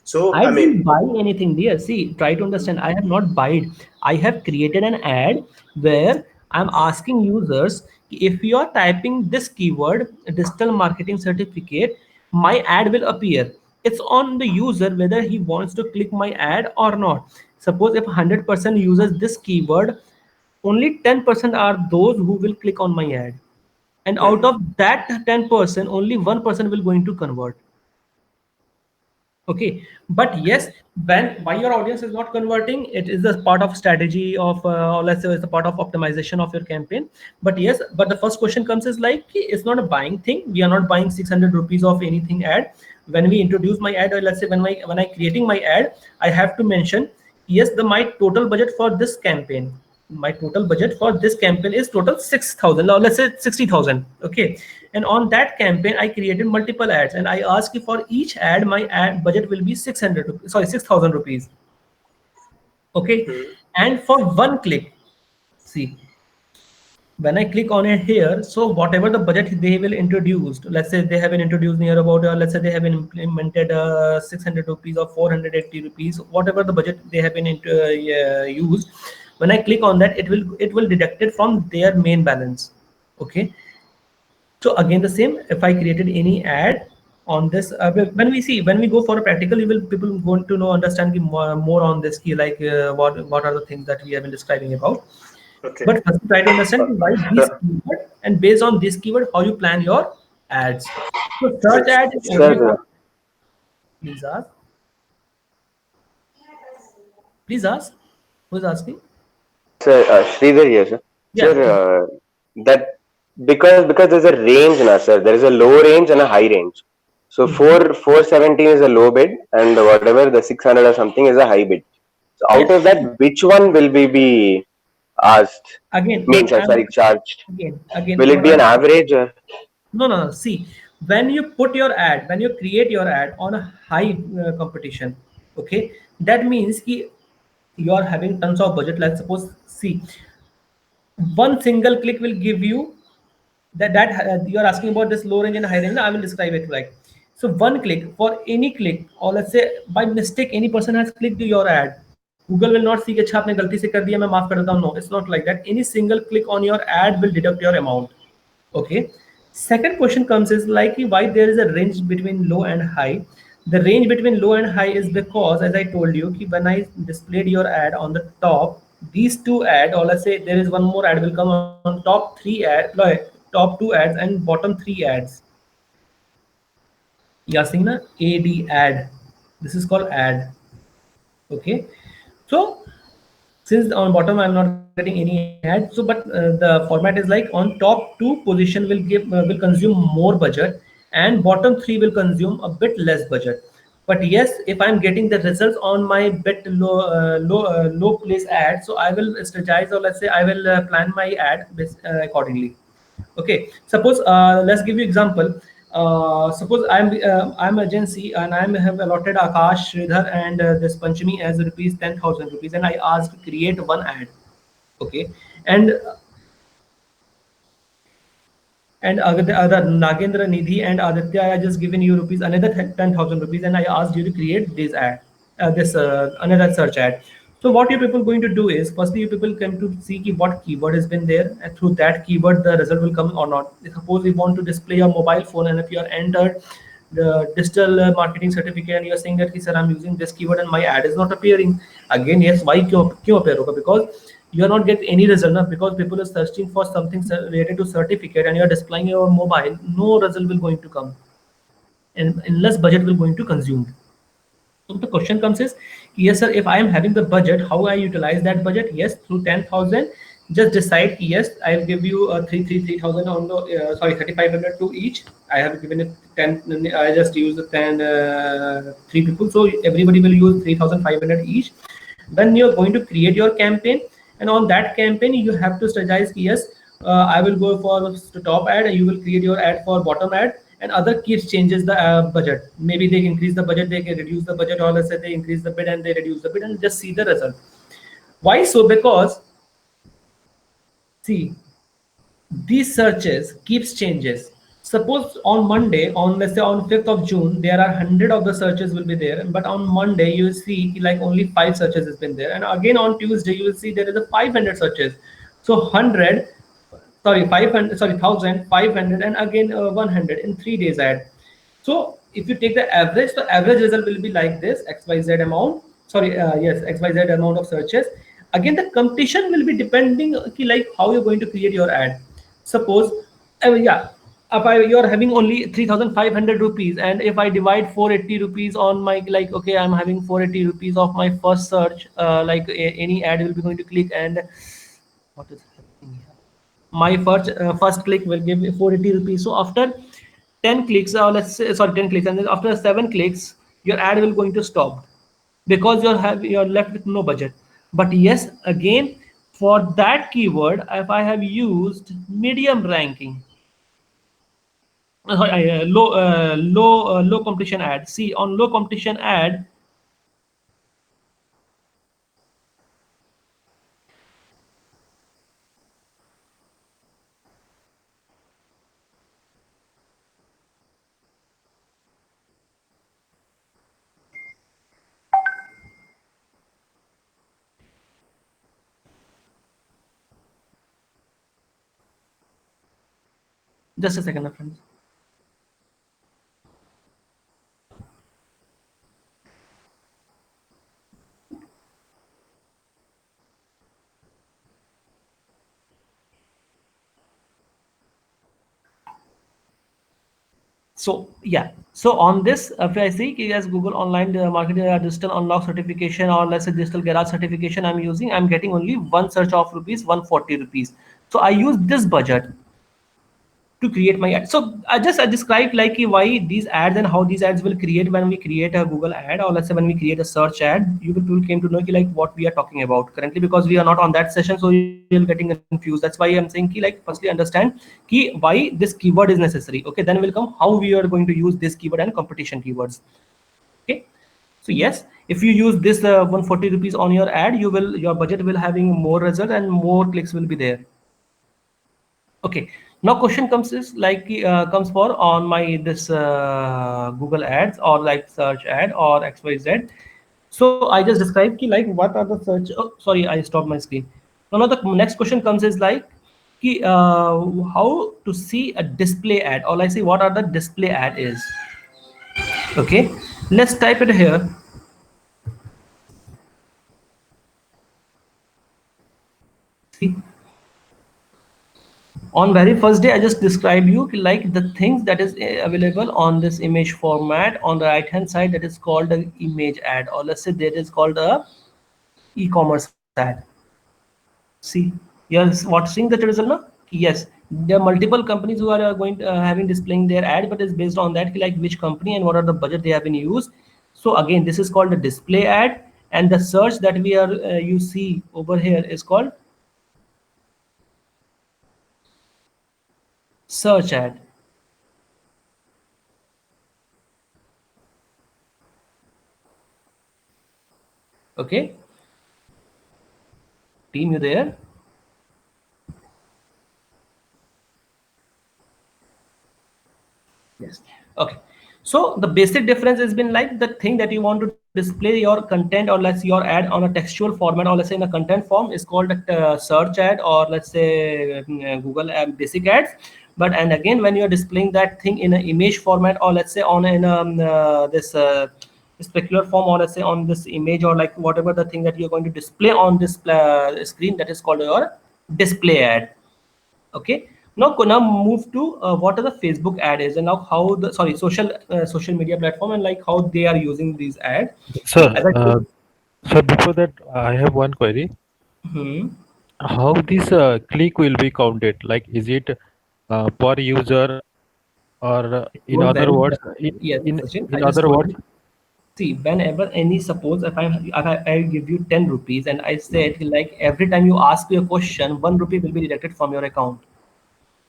So I I mean, didn't buy anything there. See, try to understand. I have not bought. I have created an ad where I'm asking users, if you are typing this keyword, digital marketing certificate, my ad will appear. It's on the user whether he wants to click my ad or not. Suppose if 100% uses this keyword, only 10% are those who will click on my ad. And out of that 10%, only 1% will going to convert. Okay, but yes, when why your audience is not converting, it is a part of strategy of or let's say it's a part of optimization of your campaign. But yes, but the first question comes is like, it's not a buying thing. We are not buying 600 rupees of anything ad. When we introduce my ad, or let's say when I creating my ad, I have to mention, yes, my total budget for this campaign, my total budget for this campaign is total 6,000, or let's say 60,000. Okay, and on that campaign I created multiple ads, and I ask you for each ad my ad budget will be 600 rupees, sorry, 6,000 rupees. Okay, and for one click, see, when I click on it here, so whatever the budget they will introduce, let's say they have been introduced near about, let's say they have been implemented 600 rupees or 480 rupees, whatever the budget they have been used. When I click on that, it will deduct it from their main balance. Okay. So again, the same. If I created any ad on this, when we go for a practical, people want to know, understand more on this key, like what are the things that we have been describing about. okay. But first try to understand why this keyword, and based on this keyword, how you plan your ads. So search ad is only for, please ask. Please ask. Who's asking? Sir, Sridhar here, sir. Yeah. Sir, that because there's a range now, sir. There is a low range and a high range. So 417 is a low bid, and whatever the 600 or something is a high bid. So out of that, which one will we be asked? Again, Means, sorry, charged. Again. Will it be an average? Or? No. See, when you put your ad, when you create your ad on a high competition, okay, that means you are having tons of budget. Let's suppose, see, one single click will give you that you are asking about this low range and high range. I will describe it like, so one click, for any click, or let's say by mistake any person has clicked your ad, Google will not see कि अच्छा आपने गलती से कर दिया मैं माफ कर देता हूँ. No, it's not like that. Any single click on your ad will deduct your amount. Okay. Second question comes is like, why there is a range between low and high. The range between low and high is because, as I told you, when I displayed your ad on the top, these two ads, or let's say there is one more ad will come on top top two ads and bottom three ads. You are seeing na ad. This is called ad. Okay. So since on bottom I'm not getting any ad, so but the format is like, on top two position will consume more budget, and bottom three will consume a bit less budget. But yes, if I'm getting the results on my bit low place ad, so I will strategize, or let's say I will plan my ad accordingly. Okay, suppose let's give you example. Suppose I'm agency and I have allotted Akash, Sridhar, and this Panchami as rupees 10,000 rupees, and I asked to create one ad. Okay, and other Nagendra, Nidhi, and Aditya, I just given you rupees another 10,000 rupees, and I asked you to create this ad, another search ad. So what you people going to do is, firstly you people come to see what keyword has been there, and through that keyword the result will come or not. Suppose you want to display your mobile phone, and if you are entered the digital marketing certificate and you are saying that, sir, I'm using this keyword and my ad is not appearing. Again, yes, why क्यों appear होगा? Because you are not getting any result now, because people are searching for something related to certificate and you are displaying your mobile, no result will going to come, and unless budget will going to consume. So the question comes is, yes sir, if I am having the budget, how I utilize that budget? Yes, through 10,000, just decide, yes, I'll give you 3,000 on the 3,500 to each. I have given it 10. I just use the 10 three people, so everybody will use 3,500 each. Then you're going to create your campaign, and on that campaign you have to strategize, yes, I will go for the top ad, and you will create your ad for bottom ad, and other keeps changes the budget. Maybe they increase the budget, they can reduce the budget, or let's say they increase the bid and they reduce the bid, and just see the result. Why so? Because see, these searches keeps changes. Suppose on Monday, on let's say on 5th of June, there are 100 of the searches will be there, but on Monday you will see like only 5 searches has been there, and again on Tuesday you will see there is a 500 searches. So 100, 500, 1,500, and again 100 in 3 days ad. So if you take the average, the average result will be like this: XYZ amount. XYZ amount of searches. Again, the competition will be depending like how you're going to create your ad. Suppose, you're having only 3,500 rupees, and if I divide 480 rupees on my, like, okay, I'm having 480 rupees of my first search, any ad will be going to click, and what is happening here? My first click will give me 480 rupees. So after 10 clicks, or let's say 10 clicks, and then after 7 clicks, your ad will going to stop, because you're left with no budget. But yes, again, for that keyword, if I have used medium ranking, low competition ad. See, on low competition ad, just a second, my friends. So yeah, so on this, if I see as Google Online Marketing Digital Unlock certification, or let's say Digital Garage certification I'm using, I'm getting only one search of rupees 140 rupees. So I use this budget to create my ad. So I described like why these ads and how these ads will create when we create a Google ad, or let's say when we create a search ad. You will came to know like what we are talking about currently, because we are not on that session, so you're getting confused. That's why I'm saying like firstly understand why this keyword is necessary. Okay, then will come how we are going to use this keyword and competition keywords. Okay, so yes, if you use this 140 rupees on your ad, your budget will having more result and more clicks will be there. Okay, now question comes is like comes for on my this Google ads, or like search ad, or XYZ. So I just described like what are the search. Oh, sorry, I stopped my screen. Now the next question comes is like how to see a display ad, or like see what are the display ad is. Okay, let's type it here. See, on very first day, I just describe you like the things that is available on this image format. On the right hand side, that is called an image ad, or let's say that is called a e-commerce ad. See, you're watching the result now. Yes, there are multiple companies who are going to, having displaying their ad, but it's based on that like which company and what are the budget they have been used. So again, this is called a display ad, and the search that we are you see over here is called search ad. Okay, team, you there? Yes. Okay, so the basic difference has been like the thing that you want to display your content, or let's say your ad on a textual format, or let's say in a content form, is called a search ad, or let's say Google ad, basic ads. But and again, when you're displaying that thing in an image format, or let's say on in this specular form, or let's say on this image, or like whatever the thing that you're going to display on this screen, that is called your display ad. Okay, now move to what are the Facebook ad is, and now how the social media platform, and like how they are using these ads. Sir, As I told, sir, before that, I have one query. hmm, how this click will be counted? Like, is it per user, or You are very yes, in Sachin. in I just other told words? you. See, whenever any suppose if I give you 10 rupees and I said like every time you ask me a question, 1 rupee will be deducted from your account.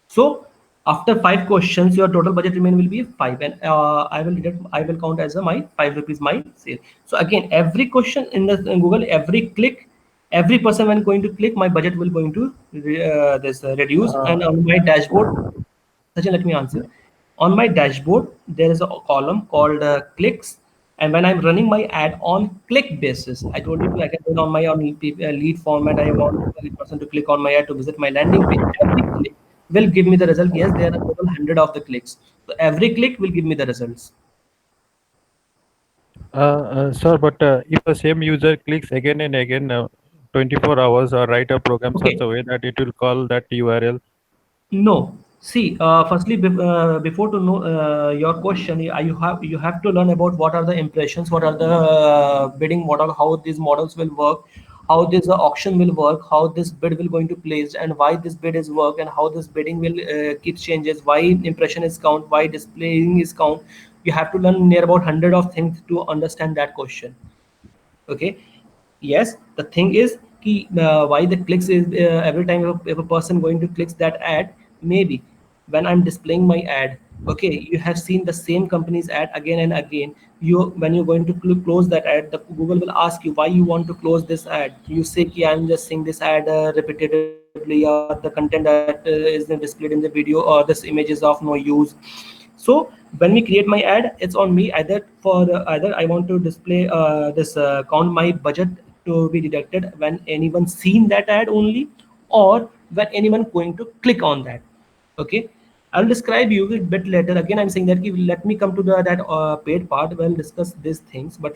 So after 5 questions, your total budget remain will be five, and I will count as a my 5 rupees my sale. So again, every question in the in Google, every click, every person when going to click, my budget will going to this reduce, and on my dashboard, Sachin, let me answer. On my dashboard, there is a column called clicks. And when I'm running my ad on click basis, I told you to I can run on my on lead format. I want the person to click on my ad to visit my landing page. Every click will give me the result. Yes, there are total 100 of the clicks. So every click will give me the results. Sir, but if the same user clicks again and again, 24 hours, or write a program such Okay. a way that it will call that URL. No. See, firstly, before to know your question, you have to learn about what are the impressions, what are the bidding model, how these models will work, how this auction will work, how this bid will going to place, and why this bid is work, and how this bidding will keep changes, why impression is count, why displaying is count. You have to learn near about 100 of things to understand that question. Okay. Yes, the thing is why the clicks is every time if a person going to clicks that ad, maybe when I'm displaying my ad, okay, you have seen the same company's ad again and again. You when you're going to close that ad, the Google will ask you why you want to close this ad. You say ki I'm just seeing this ad repetitively, or the content that is displayed in the video, or this image is of no use. So when we create my ad, it's on me either for either I want to display this count my budget to be deducted when anyone seen that ad only, or when anyone going to click on that. Okay, I'll describe you a bit later. Again, I'm saying that let me come to the that paid part. We'll discuss these things, but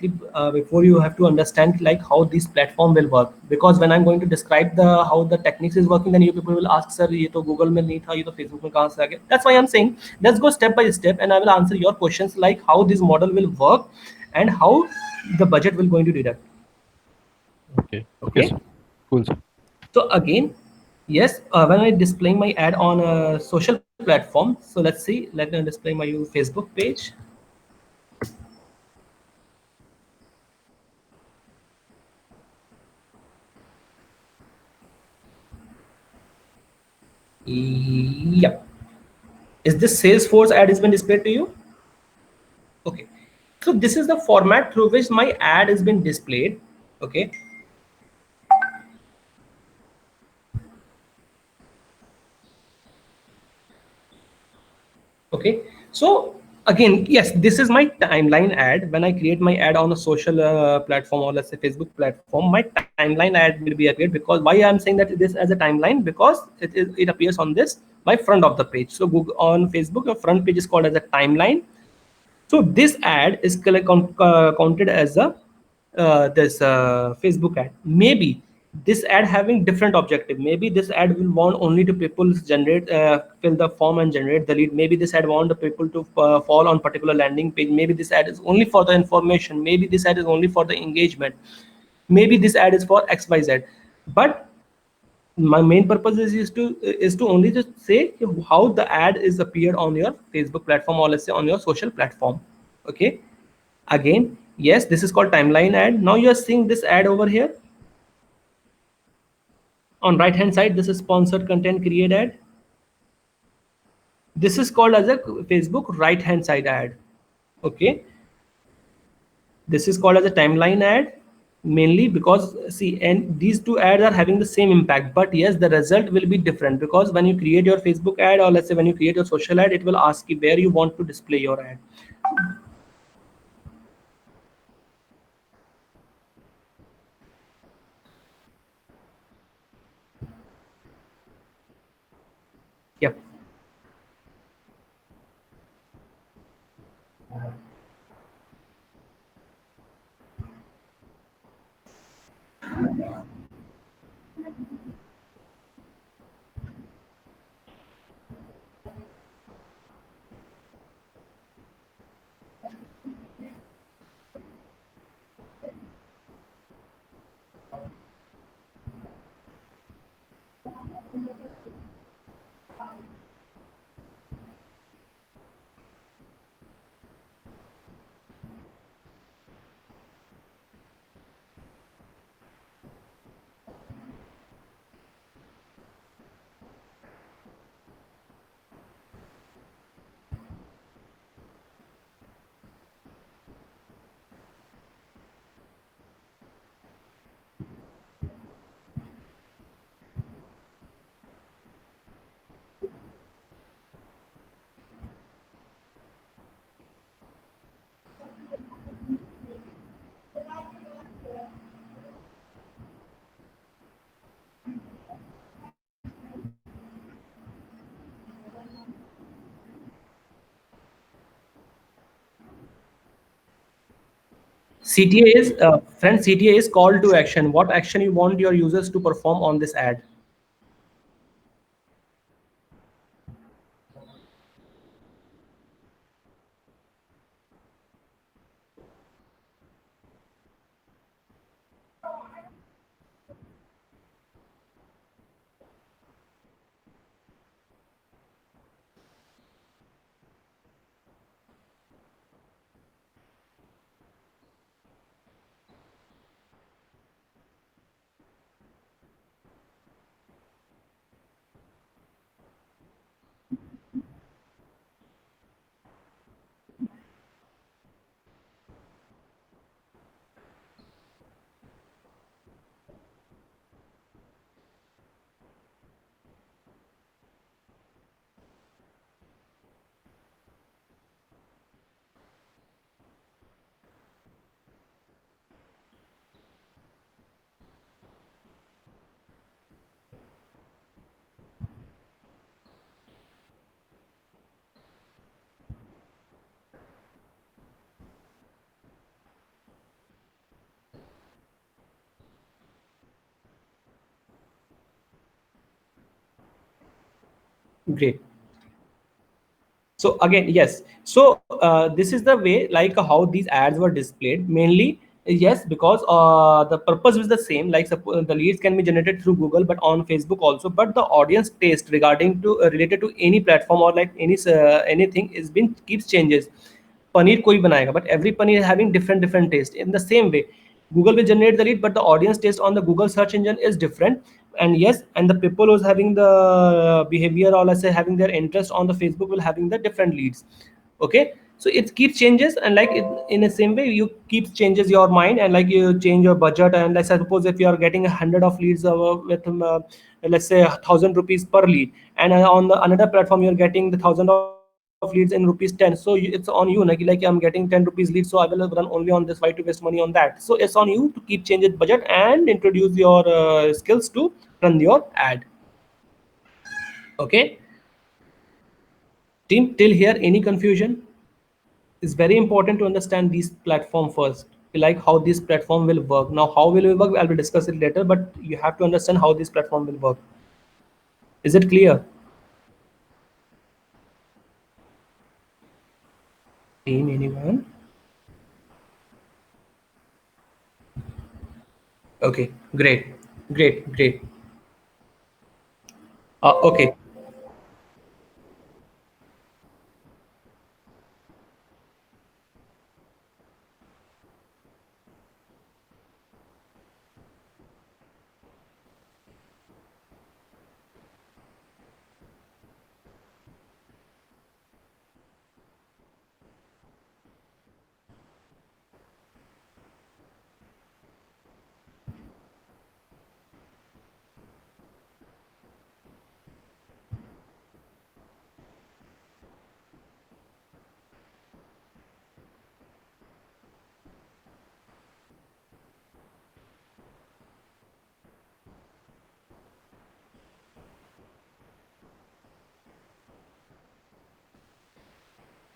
before you have to understand like how this platform will work. Because when I'm going to describe the how the techniques is working, then you people will ask, sir, ये तो Google में नहीं था, ये तो Facebook में कहाँ से आ गया? That's why I'm saying let's go step by step, and I will answer your questions like how this model will work and how the budget will going to deduct. Okay, okay, Okay. sir. Cool, sir. So again, yes, when I displaying my ad on a social platform, so let's see, let me display my Facebook page. Yep. Is this Salesforce ad has been displayed to you? Okay. So this is the format through which my ad has been displayed. Okay. Okay, so again, yes, this is my timeline ad. When I create my ad on a social platform, or let's say Facebook platform, my timeline ad will be appeared. Because why I'm saying that this as a timeline, because it appears on this my front of the page. So Google on Facebook, your front page is called as a timeline. So this ad is counted as a this Facebook ad. Maybe this ad having different objective. Maybe this ad will want only to people generate fill the form and generate the lead. Maybe this ad want the people to fall on particular landing page. Maybe this ad is only for the information. Maybe this ad is only for the engagement. Maybe this ad is for XYZ. But my main purpose is to only just say how the ad is appeared on your Facebook platform, or let's say on your social platform. Okay, again, yes, this is called timeline ad. Now you are seeing this ad over here on right hand side. This is sponsored content create ad. This is called as a Facebook right hand side ad. Okay, this is called as a timeline ad, mainly because see, and these two ads are having the same impact, but yes, the result will be different. Because when you create your Facebook ad, or let's say when you create your social ad, it will ask you where you want to display your ad. Yep. CTA is friend. CTA is call to action. What action you want your users to perform on this ad? Great. So again, yes. So this is the way like how these ads were displayed. Mainly, yes, because the purpose is the same. Like the leads can be generated through Google, but on Facebook also. But the audience taste regarding to related to any platform or like anything is been keeps changes. Paneer koi banayega, but every paneer is having different taste. In the same way, Google will generate the lead, but the audience taste on the Google search engine is different. And yes, and the people who's having the behavior or let's say having their interest on the Facebook will having the different leads. Okay, so it keeps changes, and like in the same way you keeps changes your mind, and like you change your budget. And like suppose if you are getting 100 of leads with let's say 1,000 rupees per lead, and on the another platform you're getting the 1,000 of leads in rupees 10. So it's on you, like I'm getting 10 rupees lead, so I will run only on this. Why to waste money on that? So it's on you to keep changing budget and introduce your skills to run your ad. Okay, team, till here any confusion? It's very important to understand these platform first, like how this platform will work. Now how will it work, I will discuss it later, but you have to understand how this platform will work. Is it clear, team? Anyone? Okay, great. Okay.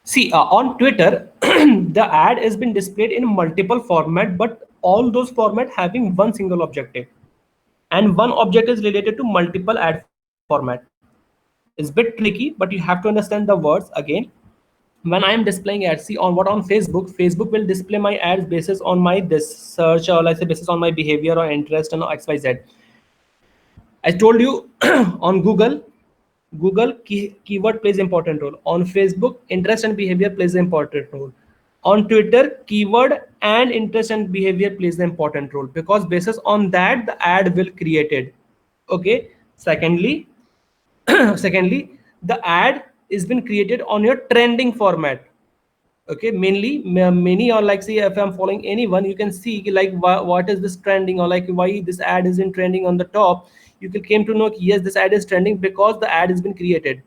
See, on Twitter, the ad has been displayed in multiple format, but all those format having one single objective, and one object is related to multiple ad format. It's a bit tricky, but you have to understand the words again. When I am displaying ads, see on what on Facebook, Facebook will display my ads basis on my this search, or let's say basis on my behavior or interest and XYZ. I told you on Google keyword plays important role. On Facebook, interest and behavior plays an important role. On Twitter, keyword and interest and behavior plays an important role, because basis on that the ad will created. Okay. Secondly, the ad is been created on your trending format. Okay, many, or like say if I'm following anyone, you can see like what is this trending, or like why this ad is in trending on the top. You can came to know yes, this ad is trending because the ad has been created.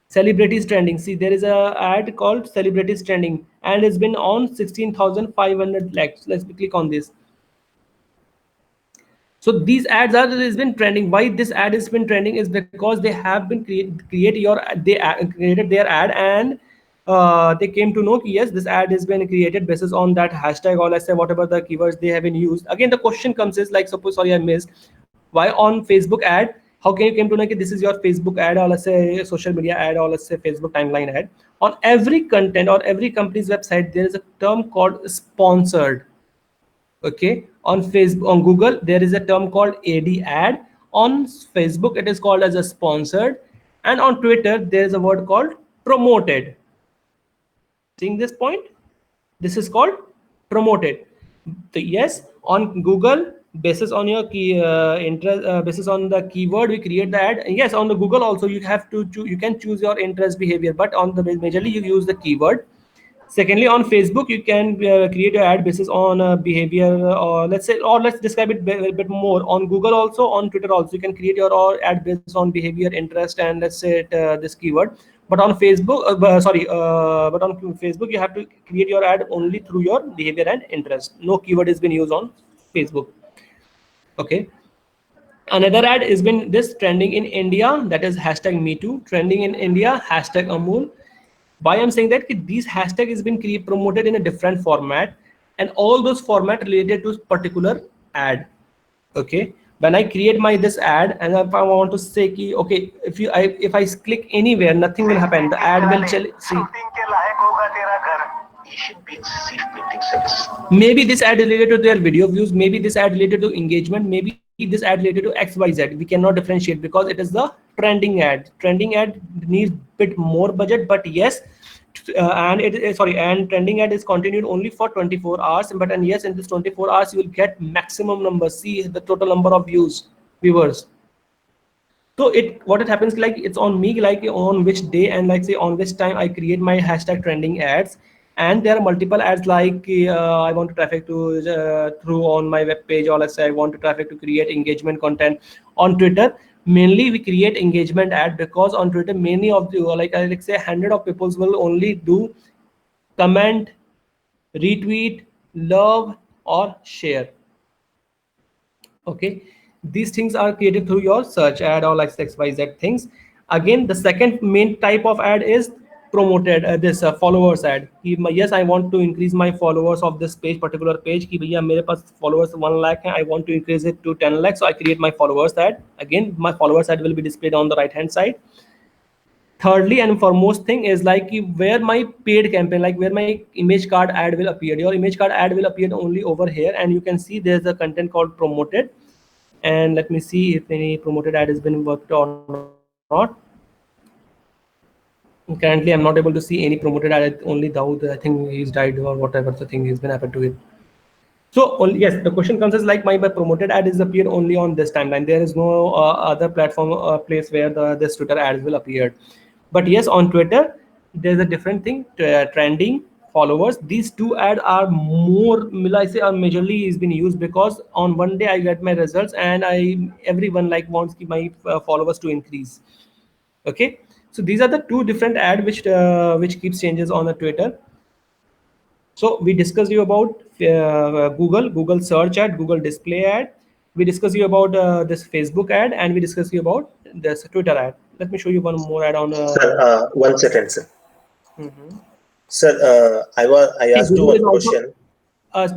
Celebrities trending, see there is a ad called celebrities trending and it's been on 16,500 likes. Let's click on this. So these ads are has been trending. Why this ad has been trending is because they have been created their ad, and they came to know yes, this ad has been created basis on that hashtag, or let's say whatever the keywords they have been used. Again, the question comes is like, suppose, sorry, I missed, why on Facebook ad? How can you came to know that this is your Facebook ad, or let's say social media ad, or let's say Facebook timeline ad? On every content or every company's website, there is a term called sponsored. Okay, on Facebook, on Google, there is a term called ad. On Facebook, it is called as a sponsored, and on Twitter, there is a word called promoted. Seeing this point, this is called promoted. So yes, on Google, basis on your key interest, basis on the keyword, we create the ad. Yes, on the Google also you have to you can choose your interest behavior, but on the majorly you use the keyword. Secondly, on Facebook, you can create your ad basis on behavior, or let's say, or let's describe it a bit more. On Google also, on Twitter also, you can create your ad based on behavior, interest, and let's say this keyword. But on Facebook, but on Facebook, you have to create your ad only through your behavior and interest. No keyword has been used on Facebook. Okay. Another ad has been this trending in India, that is hashtag Me Too. Trending in India, hashtag Amul. Why I'm saying that these hashtag is been promoted in a different format, and all those format related to particular ad. Okay, when I create my this ad, and if I want to say ki, okay, if I click anywhere, nothing will happen. The ad will see. Maybe this ad related to their video views, maybe this ad related to engagement, maybe this ad related to XYZ. We cannot differentiate because it is the trending ad. Trending ad needs bit more budget, but yes, and trending ad is continued only for 24 hours. But and yes, in this 24 hours, you will get maximum number. See the total number of viewers. So what it happens, like it's on me, like on which day and like say on which time I create my hashtag trending ads. And there are multiple ads, like I want to traffic to through on my web page, or let's say I want to traffic to create engagement content on Twitter. Mainly we create engagement ad, because on Twitter many of the, like I like say 100 of people will only do comment, retweet, love, or share. Okay, these things are created through your search ad, or like XYZ things. Again, the second main type of ad is promoted, this followers ad. Yes, I want to increase my followers of this page, particular page. Ki bhaiya mere paas followers 1 lakh hai, I want to increase it to 10 lakhs, so I create my followers ad. Again, my followers ad will be displayed on the right hand side. Thirdly and foremost thing is like where my paid campaign, like where my image card ad will appear. Your image card ad will appear only over here, and you can see there's a content called promoted. And let me see if any promoted ad has been worked or not. Currently, I'm not able to see any promoted ad. Only Dawood, I think he's died or whatever the thing has been happened to it. So yes, the question comes as like my promoted ad is appear only on this timeline. There is no other platform place where this Twitter ads will appear. But yes, on Twitter, there's a different thing, trending, followers. These two ads are more, I say, are majorly is been used, because on one day I get my results, and everyone like wants my followers to increase. Okay, so these are the two different ad which keeps changes on the Twitter. So we discussed you about Google search ad, Google display ad. We discussed you about this Facebook ad, and we discussed you about this Twitter ad. Let me show you one more ad on. Sir, 1 second, sir. Sir, I asked you Google one is also- question.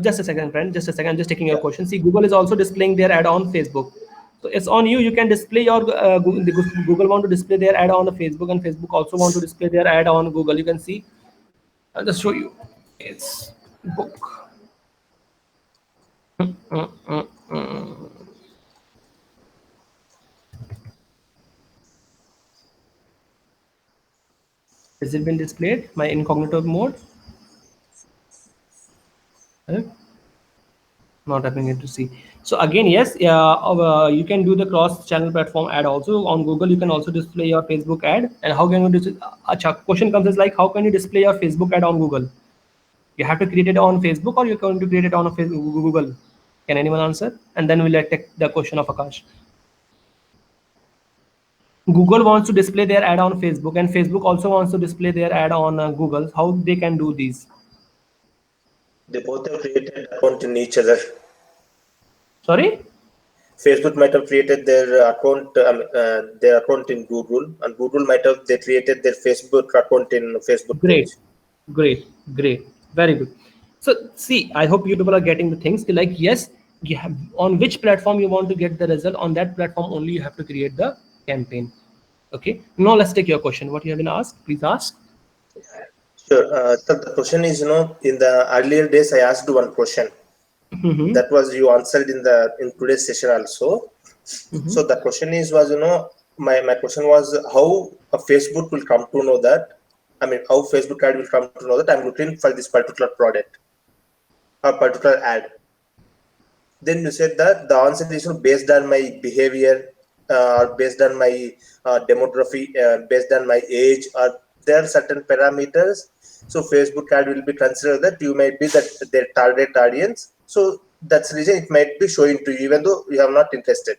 just a second, friend. Just a second. I'm just taking your question. See, Google is also displaying their ad on Facebook. So it's on you. You can display your Google want to display their ad on the Facebook, and Facebook also want to display their ad on Google. You can see. I'll just show you. It's book. Has it been displayed? My incognito mode? Eh? Not having it to see. So again, yes, you can do the cross-channel platform ad also on Google. You can also display your Facebook ad. And how can you question comes is like, how can you display your Facebook ad on Google? You have to create it on Facebook, or you're going to create it on a Google. Can anyone answer? And then we'll take the question of Akash. Google wants to display their ad on Facebook, and Facebook also wants to display their ad on Google. How they can do these? They both have created account in each other. Sorry? Facebook might have created their account in Google, and Google might have they created their Facebook account in Facebook page. Great, great, very good. So see, I hope you people are getting the things. Like, yes, you have on which platform you want to get the result. On that platform only you have to create the campaign. Okay. Now let's take your question. What you have been asked, please ask. Sure. So the question is, in the earlier days, I asked one question. Mm-hmm. That was you answered in today's session also. Mm-hmm. So the question was, my question was how a Facebook will come to know that. I mean, how Facebook ad will come to know that I'm looking for this particular product, a particular ad. Then you said that the answer is based on my behavior, or based on my demography, based on my age, or there are certain parameters. So Facebook ad will be considered that you might be their target audience. So that's the reason it might be showing to you even though you are not interested.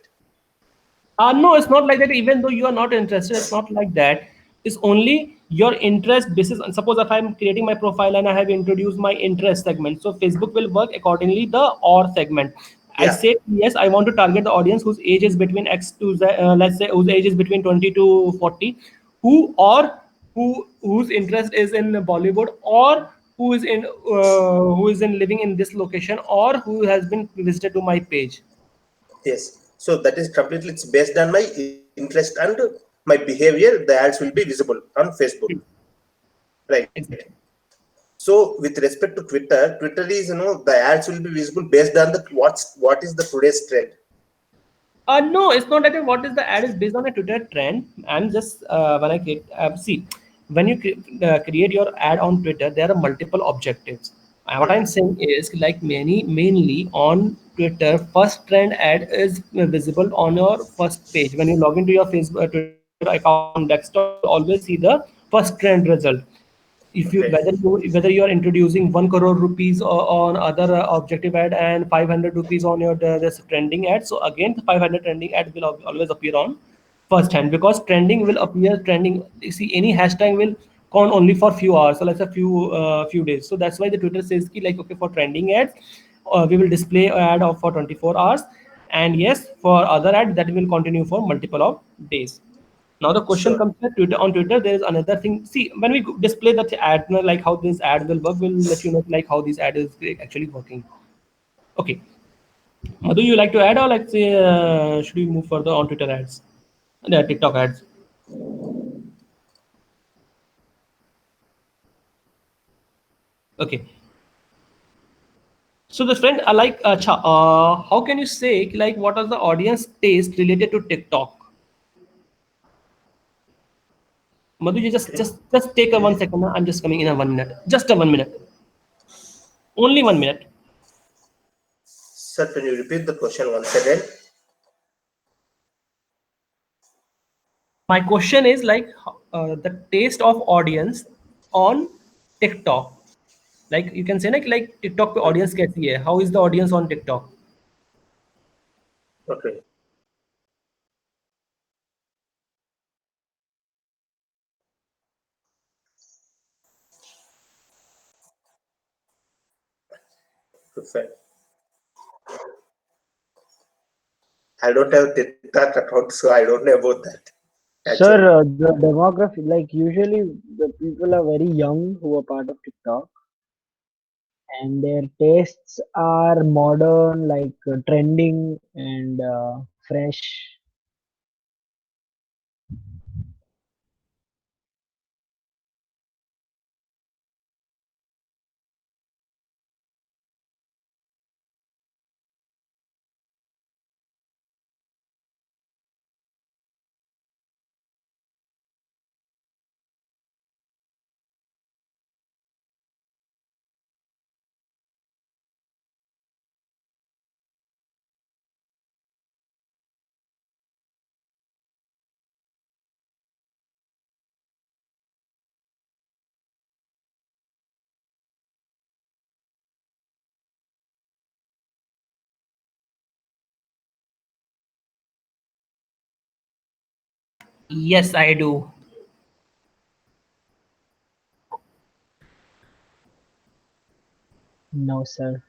No, it's not like that. Even though you are not interested, it's not like that. It's only your interest basis. And suppose if I'm creating my profile and I have introduced my interest segment, so Facebook will work accordingly the or segment. I Yeah. say yes, I want to target the audience whose age is between X to Z, let's say whose age is between 20 to 40, whose interest is in Bollywood, or who is in living in this location, or who has been visited to my page. Yes. So that is completely it's based on my interest and my behavior. The ads will be visible on Facebook. Right. Exactly. So with respect to Twitter is the ads will be visible based on the what is the today's trend. No, it's not that what is the ad is based on a Twitter trend. I'm just when I create, see, when you create your ad on Twitter, there are multiple objectives. What I'm saying is like mainly on Twitter, first trend ad is visible on your first page. When you log into your Facebook Twitter account on desktop, you will always see the first trend result. If you Okay. whether you are introducing 1 crore rupees on other objective ad and 500 rupees on your this trending ad, so again the 500 trending ad will always appear on first hand, because trending will appear trending. You see, any hashtag will count only for few hours, so let's say few days. So that's why the Twitter says ki, like, okay, for trending ads we will display ad of for 24 hours, and yes, for other ad that will continue for multiple of days. Now the question Sure. comes that Twitter, on Twitter there is another thing. See, when we display that ad, like how this ad will work, we'll let you know like how this ad is actually working. Okay, Madhu, you like to add, or like say should we move further on Twitter ads, the TikTok ads? Okay. So the friend, how can you say like what are the audience taste related to TikTok? Madhu, you just take a 1 second. I'm just coming in a 1 minute. Just a 1 minute. Only 1 minute. Sir, can you repeat the question once again? My question is like the taste of audience on TikTok. Like you can say like TikTok पे audience कैसी है? How is the audience on TikTok? Okay. Perfect. I don't have TikTok account, so I don't know about that. Sir, Actually. the demography, like usually the people are very young who are part of TikTok, and their tastes are modern, like trending and fresh. Yes, I do. No, sir.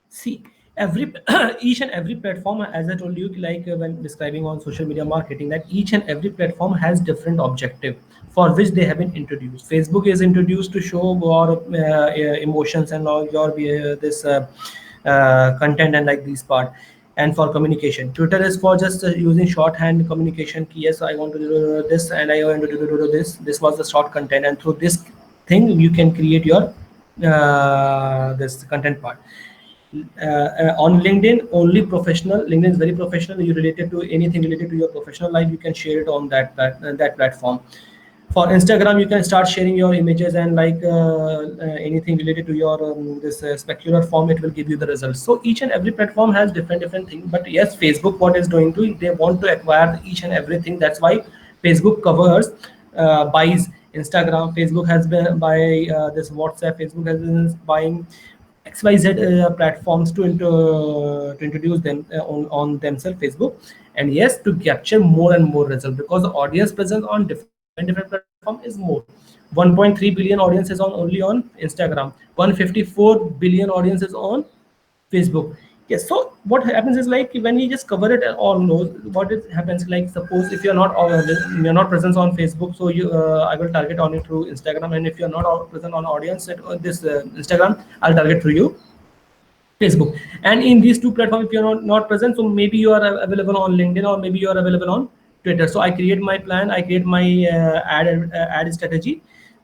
See, every each and every platform, as I told you, like when describing on social media marketing, that each and every platform has different objective for which they have been introduced. Facebook is introduced to show your emotions and all your this content and like these part. And for communication, Twitter is for just using shorthand communication. Yes, I want to do this and I want to do this. This was the short content, and through this thing you can create your this content part. On LinkedIn, only professional. LinkedIn is very professional. You related to anything related to your professional life, you can share it on that platform. For Instagram, you can start sharing your images and like anything related to your this specular form. It will give you the results. So each and every platform has different things. But yes, Facebook, what is doing to, they want to acquire each and everything. That's why Facebook covers buys Instagram, Facebook has been buy this WhatsApp, Facebook has been buying XYZ platforms to introduce them on themselves, Facebook. And yes, to capture more and more results, because the audience presence on different platform is more. 1.3 billion audiences on only on Instagram, 154 billion audiences on Facebook. Yes, so what happens is like when you just cover it all knows what it happens. Like suppose if you're not present on Facebook, so you I will target on it through Instagram, and if you're not present on audience at this Instagram, I'll target through you Facebook. And in these two platforms, if you're not present, so maybe you are available on LinkedIn, or maybe you are available on Twitter. So I create my plan, I create my ad strategy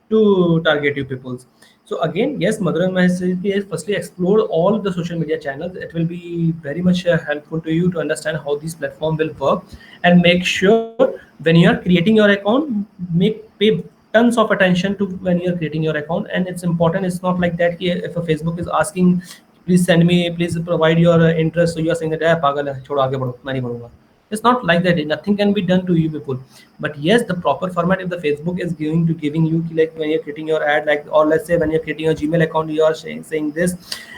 to target you peoples. So again, yes, Madhura Maheshwari is firstly explore all the social media channels. It will be very much helpful to you to understand how these platform will work, and make sure when you are creating your account, pay tons of attention to when you're creating your account. And it's important, it's not like that if a Facebook is asking please send me, please provide your interest, so you are saying that pagal hai, chodo aage badho, main nahi badhunga. It's not like that. Nothing can be done to you people. But yes, the proper format, if the Facebook is giving you like when you're creating your ad, like, or let's say when you're creating a Gmail account, you are saying this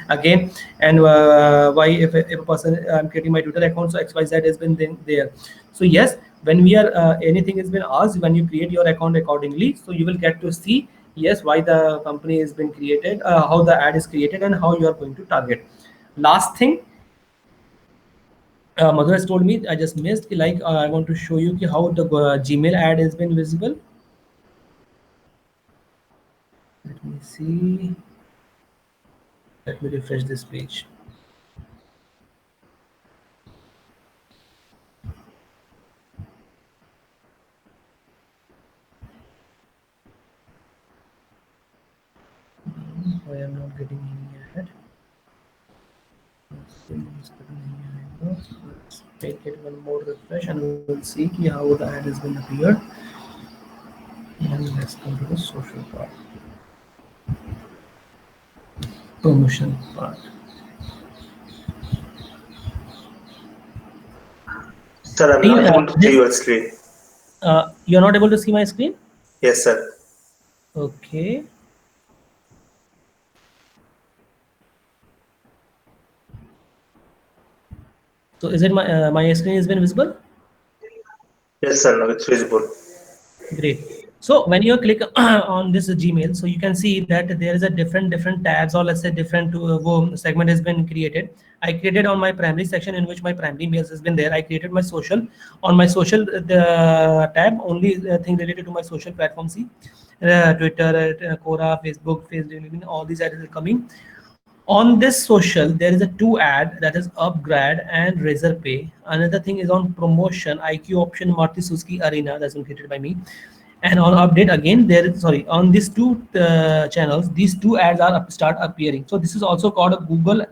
again. And why if a person, I'm creating my Twitter account, so XYZ has been there. So yes, when we are anything has been asked, when you create your account accordingly, so you will get to see yes why the company has been created, how the ad is created, and how you are going to target. Last thing, Madhur has told me, I just missed, like I want to show you how the Gmail ad has been visible. Let me see. Let me refresh this page. I am not getting any ad. Let's take it one more refresh, and we'll see how the ad has been appeared. And let's go to the social part, promotion part. Sir, I'm not able to see your screen. You're not able to see my screen? Yes, sir. Okay. So is it my screen has been visible? Yes, sir. Now it's visible. Great. So when you click on this Gmail, so you can see that there is a different tabs, or let's say different segment has been created. I created on my primary section, in which my primary mails has been there. I created my social. On my social the tab, only thing related to my social platform, see Twitter, Quora, Facebook, all these ads are coming. On this social, there is a two ad, that is Upgrade and Razorpay. Another thing is on promotion, IQ option, Maruti Suzuki Arena, that's been created by me. And on update again, there is, sorry, on these two channels, these two ads are start appearing. So this is also called a Google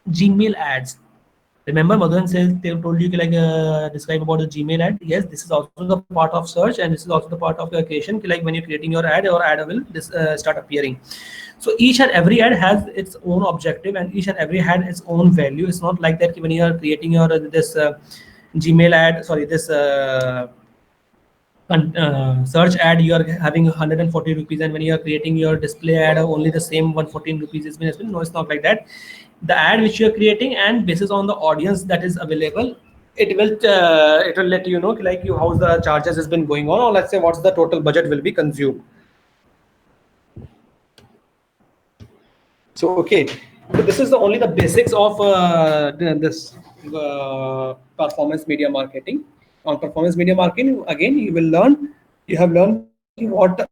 Gmail ads. Remember, Madhuran says they told you like describe about the Gmail ad. Yes, this is also the part of search, and this is also the part of your creation. Like when you're creating your ad, or ad will start appearing. So each and every ad has its own objective, and each and every ad its own value. It's not like that when you are creating your this Gmail ad, sorry, this search ad, you are having 140 rupees, and when you are creating your display ad, only the same 114 rupees is been. No, it's not like that. The ad which you are creating, and basis on the audience that is available, it will let you know like you how the charges has been going on, or let's say what's the total budget will be consumed. So okay, so this is only the basics of this performance media marketing. On performance media marketing, again you have learned what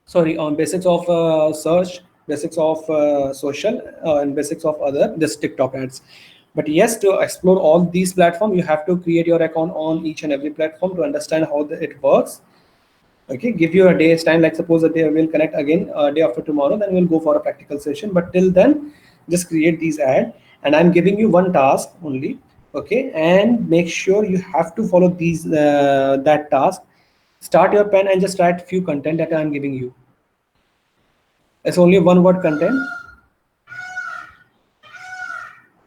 sorry, on basics of search, basics of social, and basics of other this TikTok ads. But yes, to explore all these platforms, you have to create your account on each and every platform to understand how it works. Okay, give you a day's time, like suppose that they will connect again day after tomorrow, then we'll go for a practical session. But till then, just create these ad, and I'm giving you one task only. Okay, and make sure you have to follow these that task. Start your pen and just write few content that I'm giving you. It's only one word content.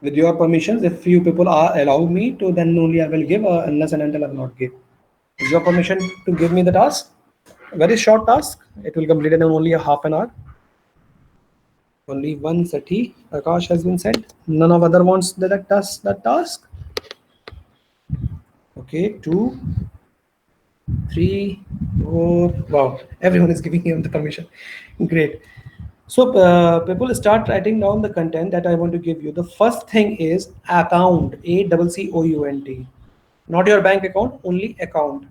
With your permissions, if few people are allow me to, then only I will give, unless and until I will not give. Is your permission to give me the task? Very short task. It will complete in only a half an hour. Only one Sati Akash has been sent. None of other wants that task. Okay, 2, 3, 4. Wow, everyone is giving him the permission. Great. So people start writing down the content that I want to give you. The first thing is account, ACCOUNT. Not your bank account, only account.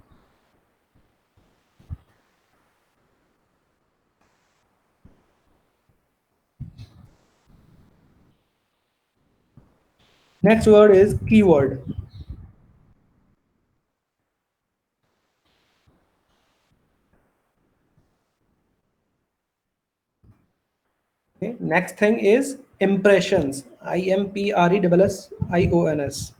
Next word is keyword. Okay. Next thing is impressions. IMPRESSIONS.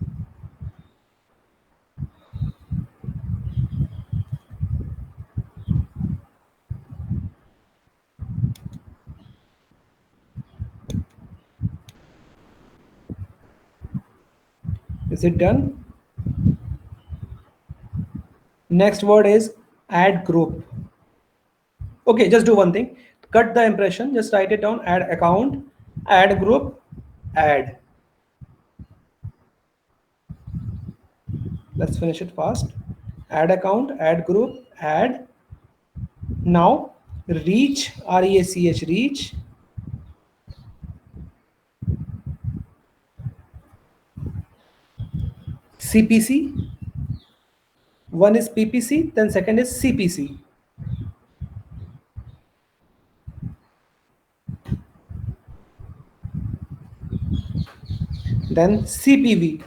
Is it done? Next word is add group. Okay, just do one thing. Cut the impression, just write it down, add account, add group, add. Let's finish it fast. Add account, add group, add. Now reach, REACH, reach. CPC. One is PPC, then second is CPC. Then CPV.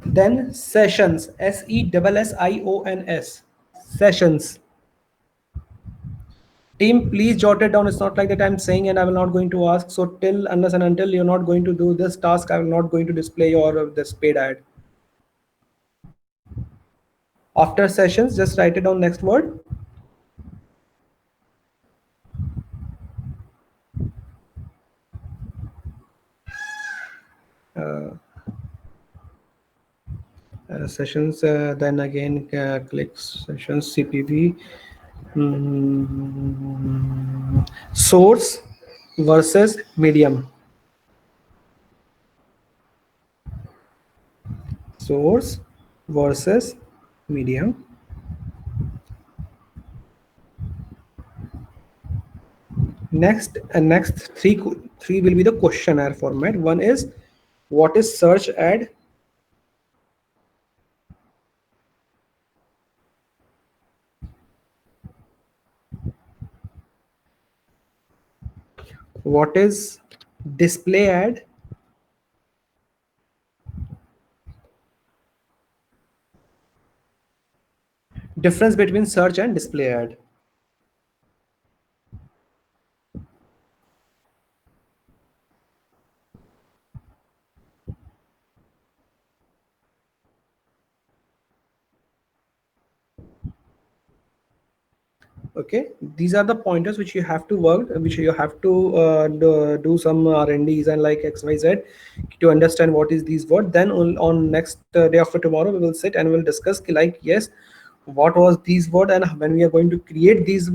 Then sessions, SESSIONS, sessions. Team, please jot it down. It's not like that I'm saying and I will not going to ask. So till unless and until you're not going to do this task, I will not going to display your this paid ad. After sessions, just write it down next word. Sessions, then again click sessions, CPV. Source versus medium. Source versus medium. Next three will be the questionnaire format. One is what is search ad? What is display ad? Difference between search and display ad. Okay, these are the pointers which you have to work, which you have to do some R&Ds and like XYZ to understand what is these words. Then on next day after tomorrow we will sit and we'll discuss like, yes, what was these word, and when we are going to create these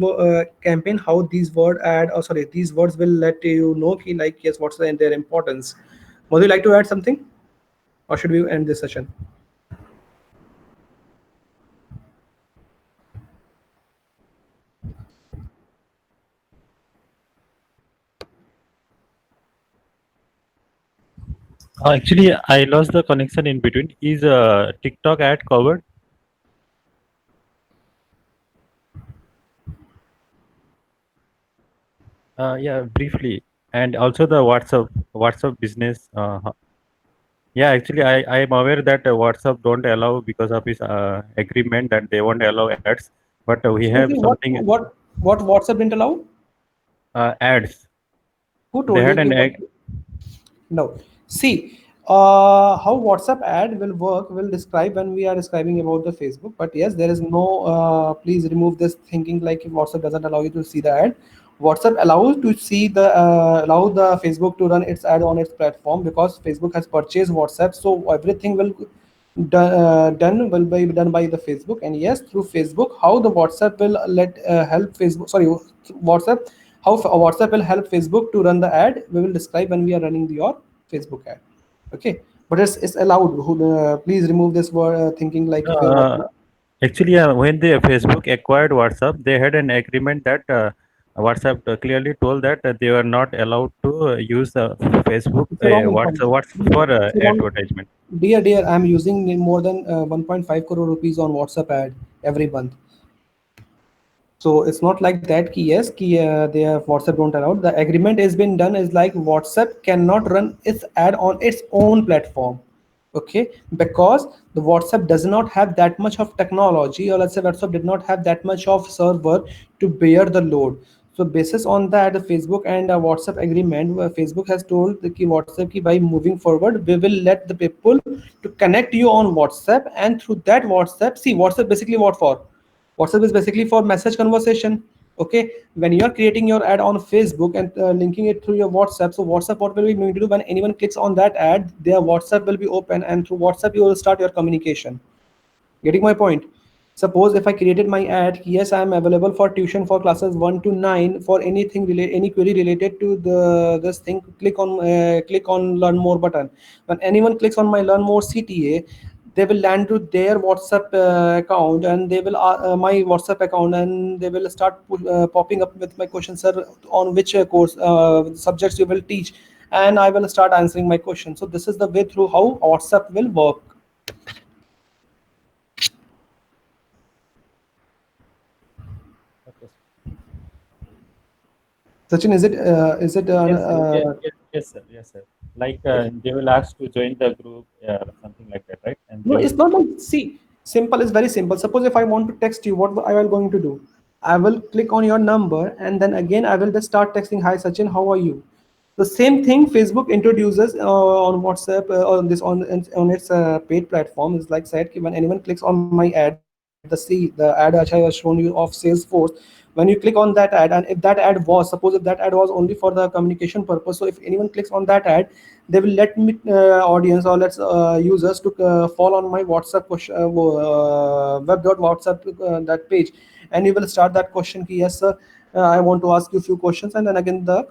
campaign, how these word add, or sorry, these words will let you know like, yes, what's their importance. Would you like to add something, or should we end this session? Actually, I lost the connection in between. Is TikTok ad covered? Yeah, briefly, and also the WhatsApp business. Yeah, actually, I am aware that WhatsApp don't allow because of his agreement that they won't allow ads. But we have something. What WhatsApp didn't allow? Ads. Who told They had you? an egg. No. See, how WhatsApp ad will work will describe when we are describing about the Facebook. But yes, there is no. Please remove this thinking like if WhatsApp doesn't allow you to see the ad. WhatsApp allows to see the allow the Facebook to run its ad on its platform because Facebook has purchased WhatsApp, so everything will done will be done by the Facebook. And yes, through Facebook, how the WhatsApp will help Facebook. Sorry, WhatsApp. How WhatsApp will help Facebook to run the ad. We will describe when we are running your Facebook ad. Okay, but it's allowed. Please remove this word thinking like if you're Uh, watching. Actually, when the Facebook acquired WhatsApp, they had an agreement that WhatsApp clearly told that they were not allowed to use Facebook It's a wrong WhatsApp, information. WhatsApp No, for it's a wrong. advertisement. Dear, I'm using more than 1.5 crore rupees on WhatsApp ad every month. So it's not like that. Ki yes, ki they have WhatsApp don't allow. The agreement has been done is like WhatsApp cannot run its ad on its own platform. Okay, because the WhatsApp does not have that much of technology, or let's say WhatsApp did not have that much of server to bear the load. So basis on that, the Facebook and WhatsApp agreement, Facebook has told the ki WhatsApp ki by moving forward, we will let the people to connect you on WhatsApp, and through that WhatsApp, see WhatsApp basically what for? WhatsApp is basically for message conversation. Okay, when you are creating your ad on Facebook and linking it through your WhatsApp, so WhatsApp what will be going to do when anyone clicks on that ad, their WhatsApp will be open, and through WhatsApp you will start your communication. Getting my point? Suppose if I created my ad, yes, I am available for tuition for classes 1 to 9 for anything related, any query related to the this thing. Click on learn more button. When anyone clicks on my learn more CTA, they will land to their WhatsApp account, and they will my WhatsApp account, and they will start popping up with my question, sir, on which course subjects you will teach, and I will start answering my question. So this is the way through how WhatsApp will work. Okay. Sachin, is it Yes, sir. Yes, sir. Yes, sir. Like they will ask to join the group, something like that, right? And no? they will. It's not like, see, simple is very simple. Suppose if I want to text you, what I am going to do? I will click on your number, and then again I will just start texting. Hi Sachin, how are you? The same thing Facebook introduces on WhatsApp on this on its paid platform is like said when anyone clicks on my ad, the ad which I was shown you of Salesforce, when you click on that ad, and if that ad was, suppose if that ad was only for the communication purpose, so if anyone clicks on that ad, they will let me audience, or let's users to fall on my WhatsApp web.whatsapp that page, and you will start that question ki, yes sir, I want to ask you a few questions, and then again the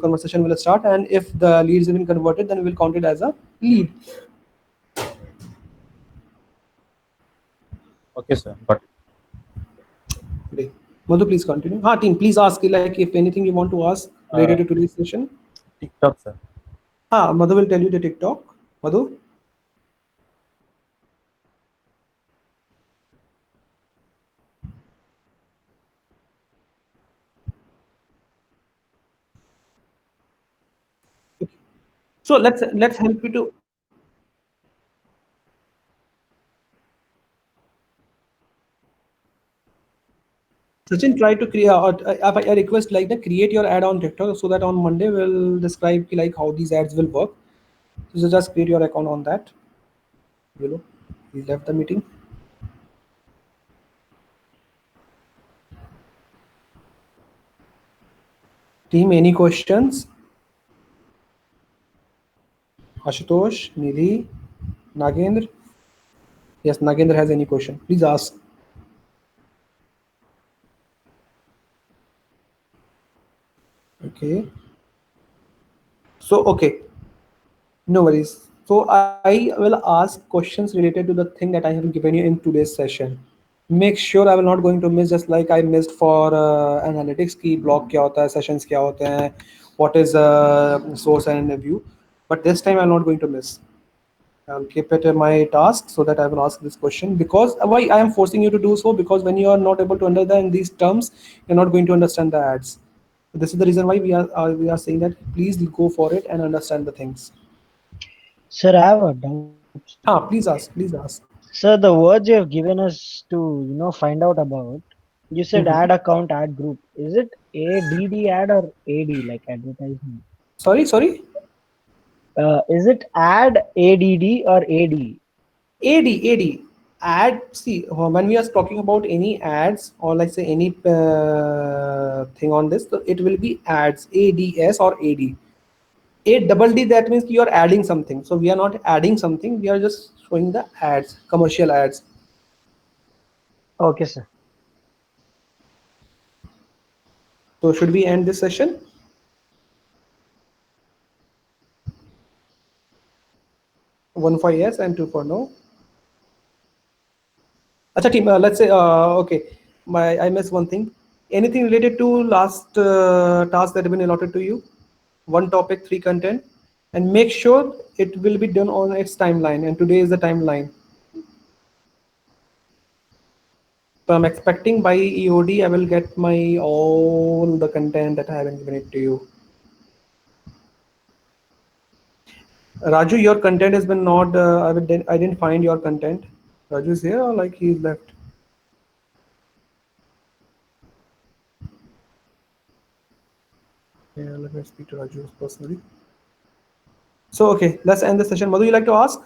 conversation will start, and if the leads have been converted, then we will count it as a lead. Okay, sir. But Great. Madhu, please continue. Team, please ask like if anything you want to ask uh, related to today's session. TikTok, sir. Madhu will tell you the TikTok. Madhu. So let's help you to. Sachin, try to create. I request like the create your ad on TikTok so that on Monday we'll describe like how these ads will work. So just create your account on that. He left the meeting. Team, any questions? Ashutosh, Nidhi, Nagendra. Yes, Nagendra has any question? Please ask. Okay. So okay, no worries. So I will ask questions related to the thing that I have given you in today's session. Make sure I will not going to miss, just like I missed for analytics की block क्या होता है, sessions क्या होते हैं, what is source and view. But this time I'm not going to miss. I'll keep it my task so that I will ask this question, because why I am forcing you to do so, because when you are not able to understand these terms, you're not going to understand the ads. So this is the reason why we are saying that please go for it and understand the things. Sir, I have a doubt. Please ask. Please ask. Sir, the words you have given us to, find out about, you said Mhm. ad account, ad group. Is it ADD ad or AD like advertisement? Sorry. Is it ad ADD or AD? AD. ad, see, when we are talking about any ads or like say any thing on this, so it will be ads, ADS or AD. A-double-D, that means you are adding something. So we are not adding something, we are just showing the ads, commercial ads. Okay, sir. So should we end this session? One for yes and two for no. Acha team, let's say, okay, I missed one thing. Anything related to last task that have been allotted to you? One topic, 3 content, and make sure it will be done on its timeline. And today is the timeline. So I'm expecting by EOD, I will get my all the content that I haven't given it to you. Raju, your content has been not, I didn't find your content. Raju is here or like he's left? Yeah, let me speak to Raju personally. So, okay, let's end the session. Madhu, you like to ask?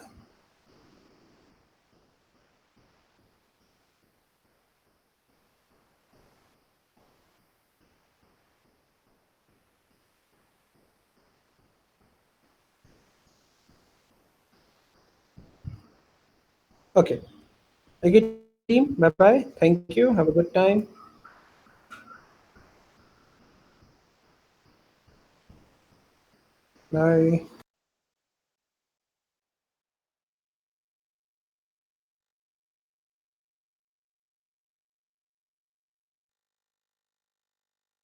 Okay. Okay, team. Bye-bye. Thank you. Have a good time. Bye.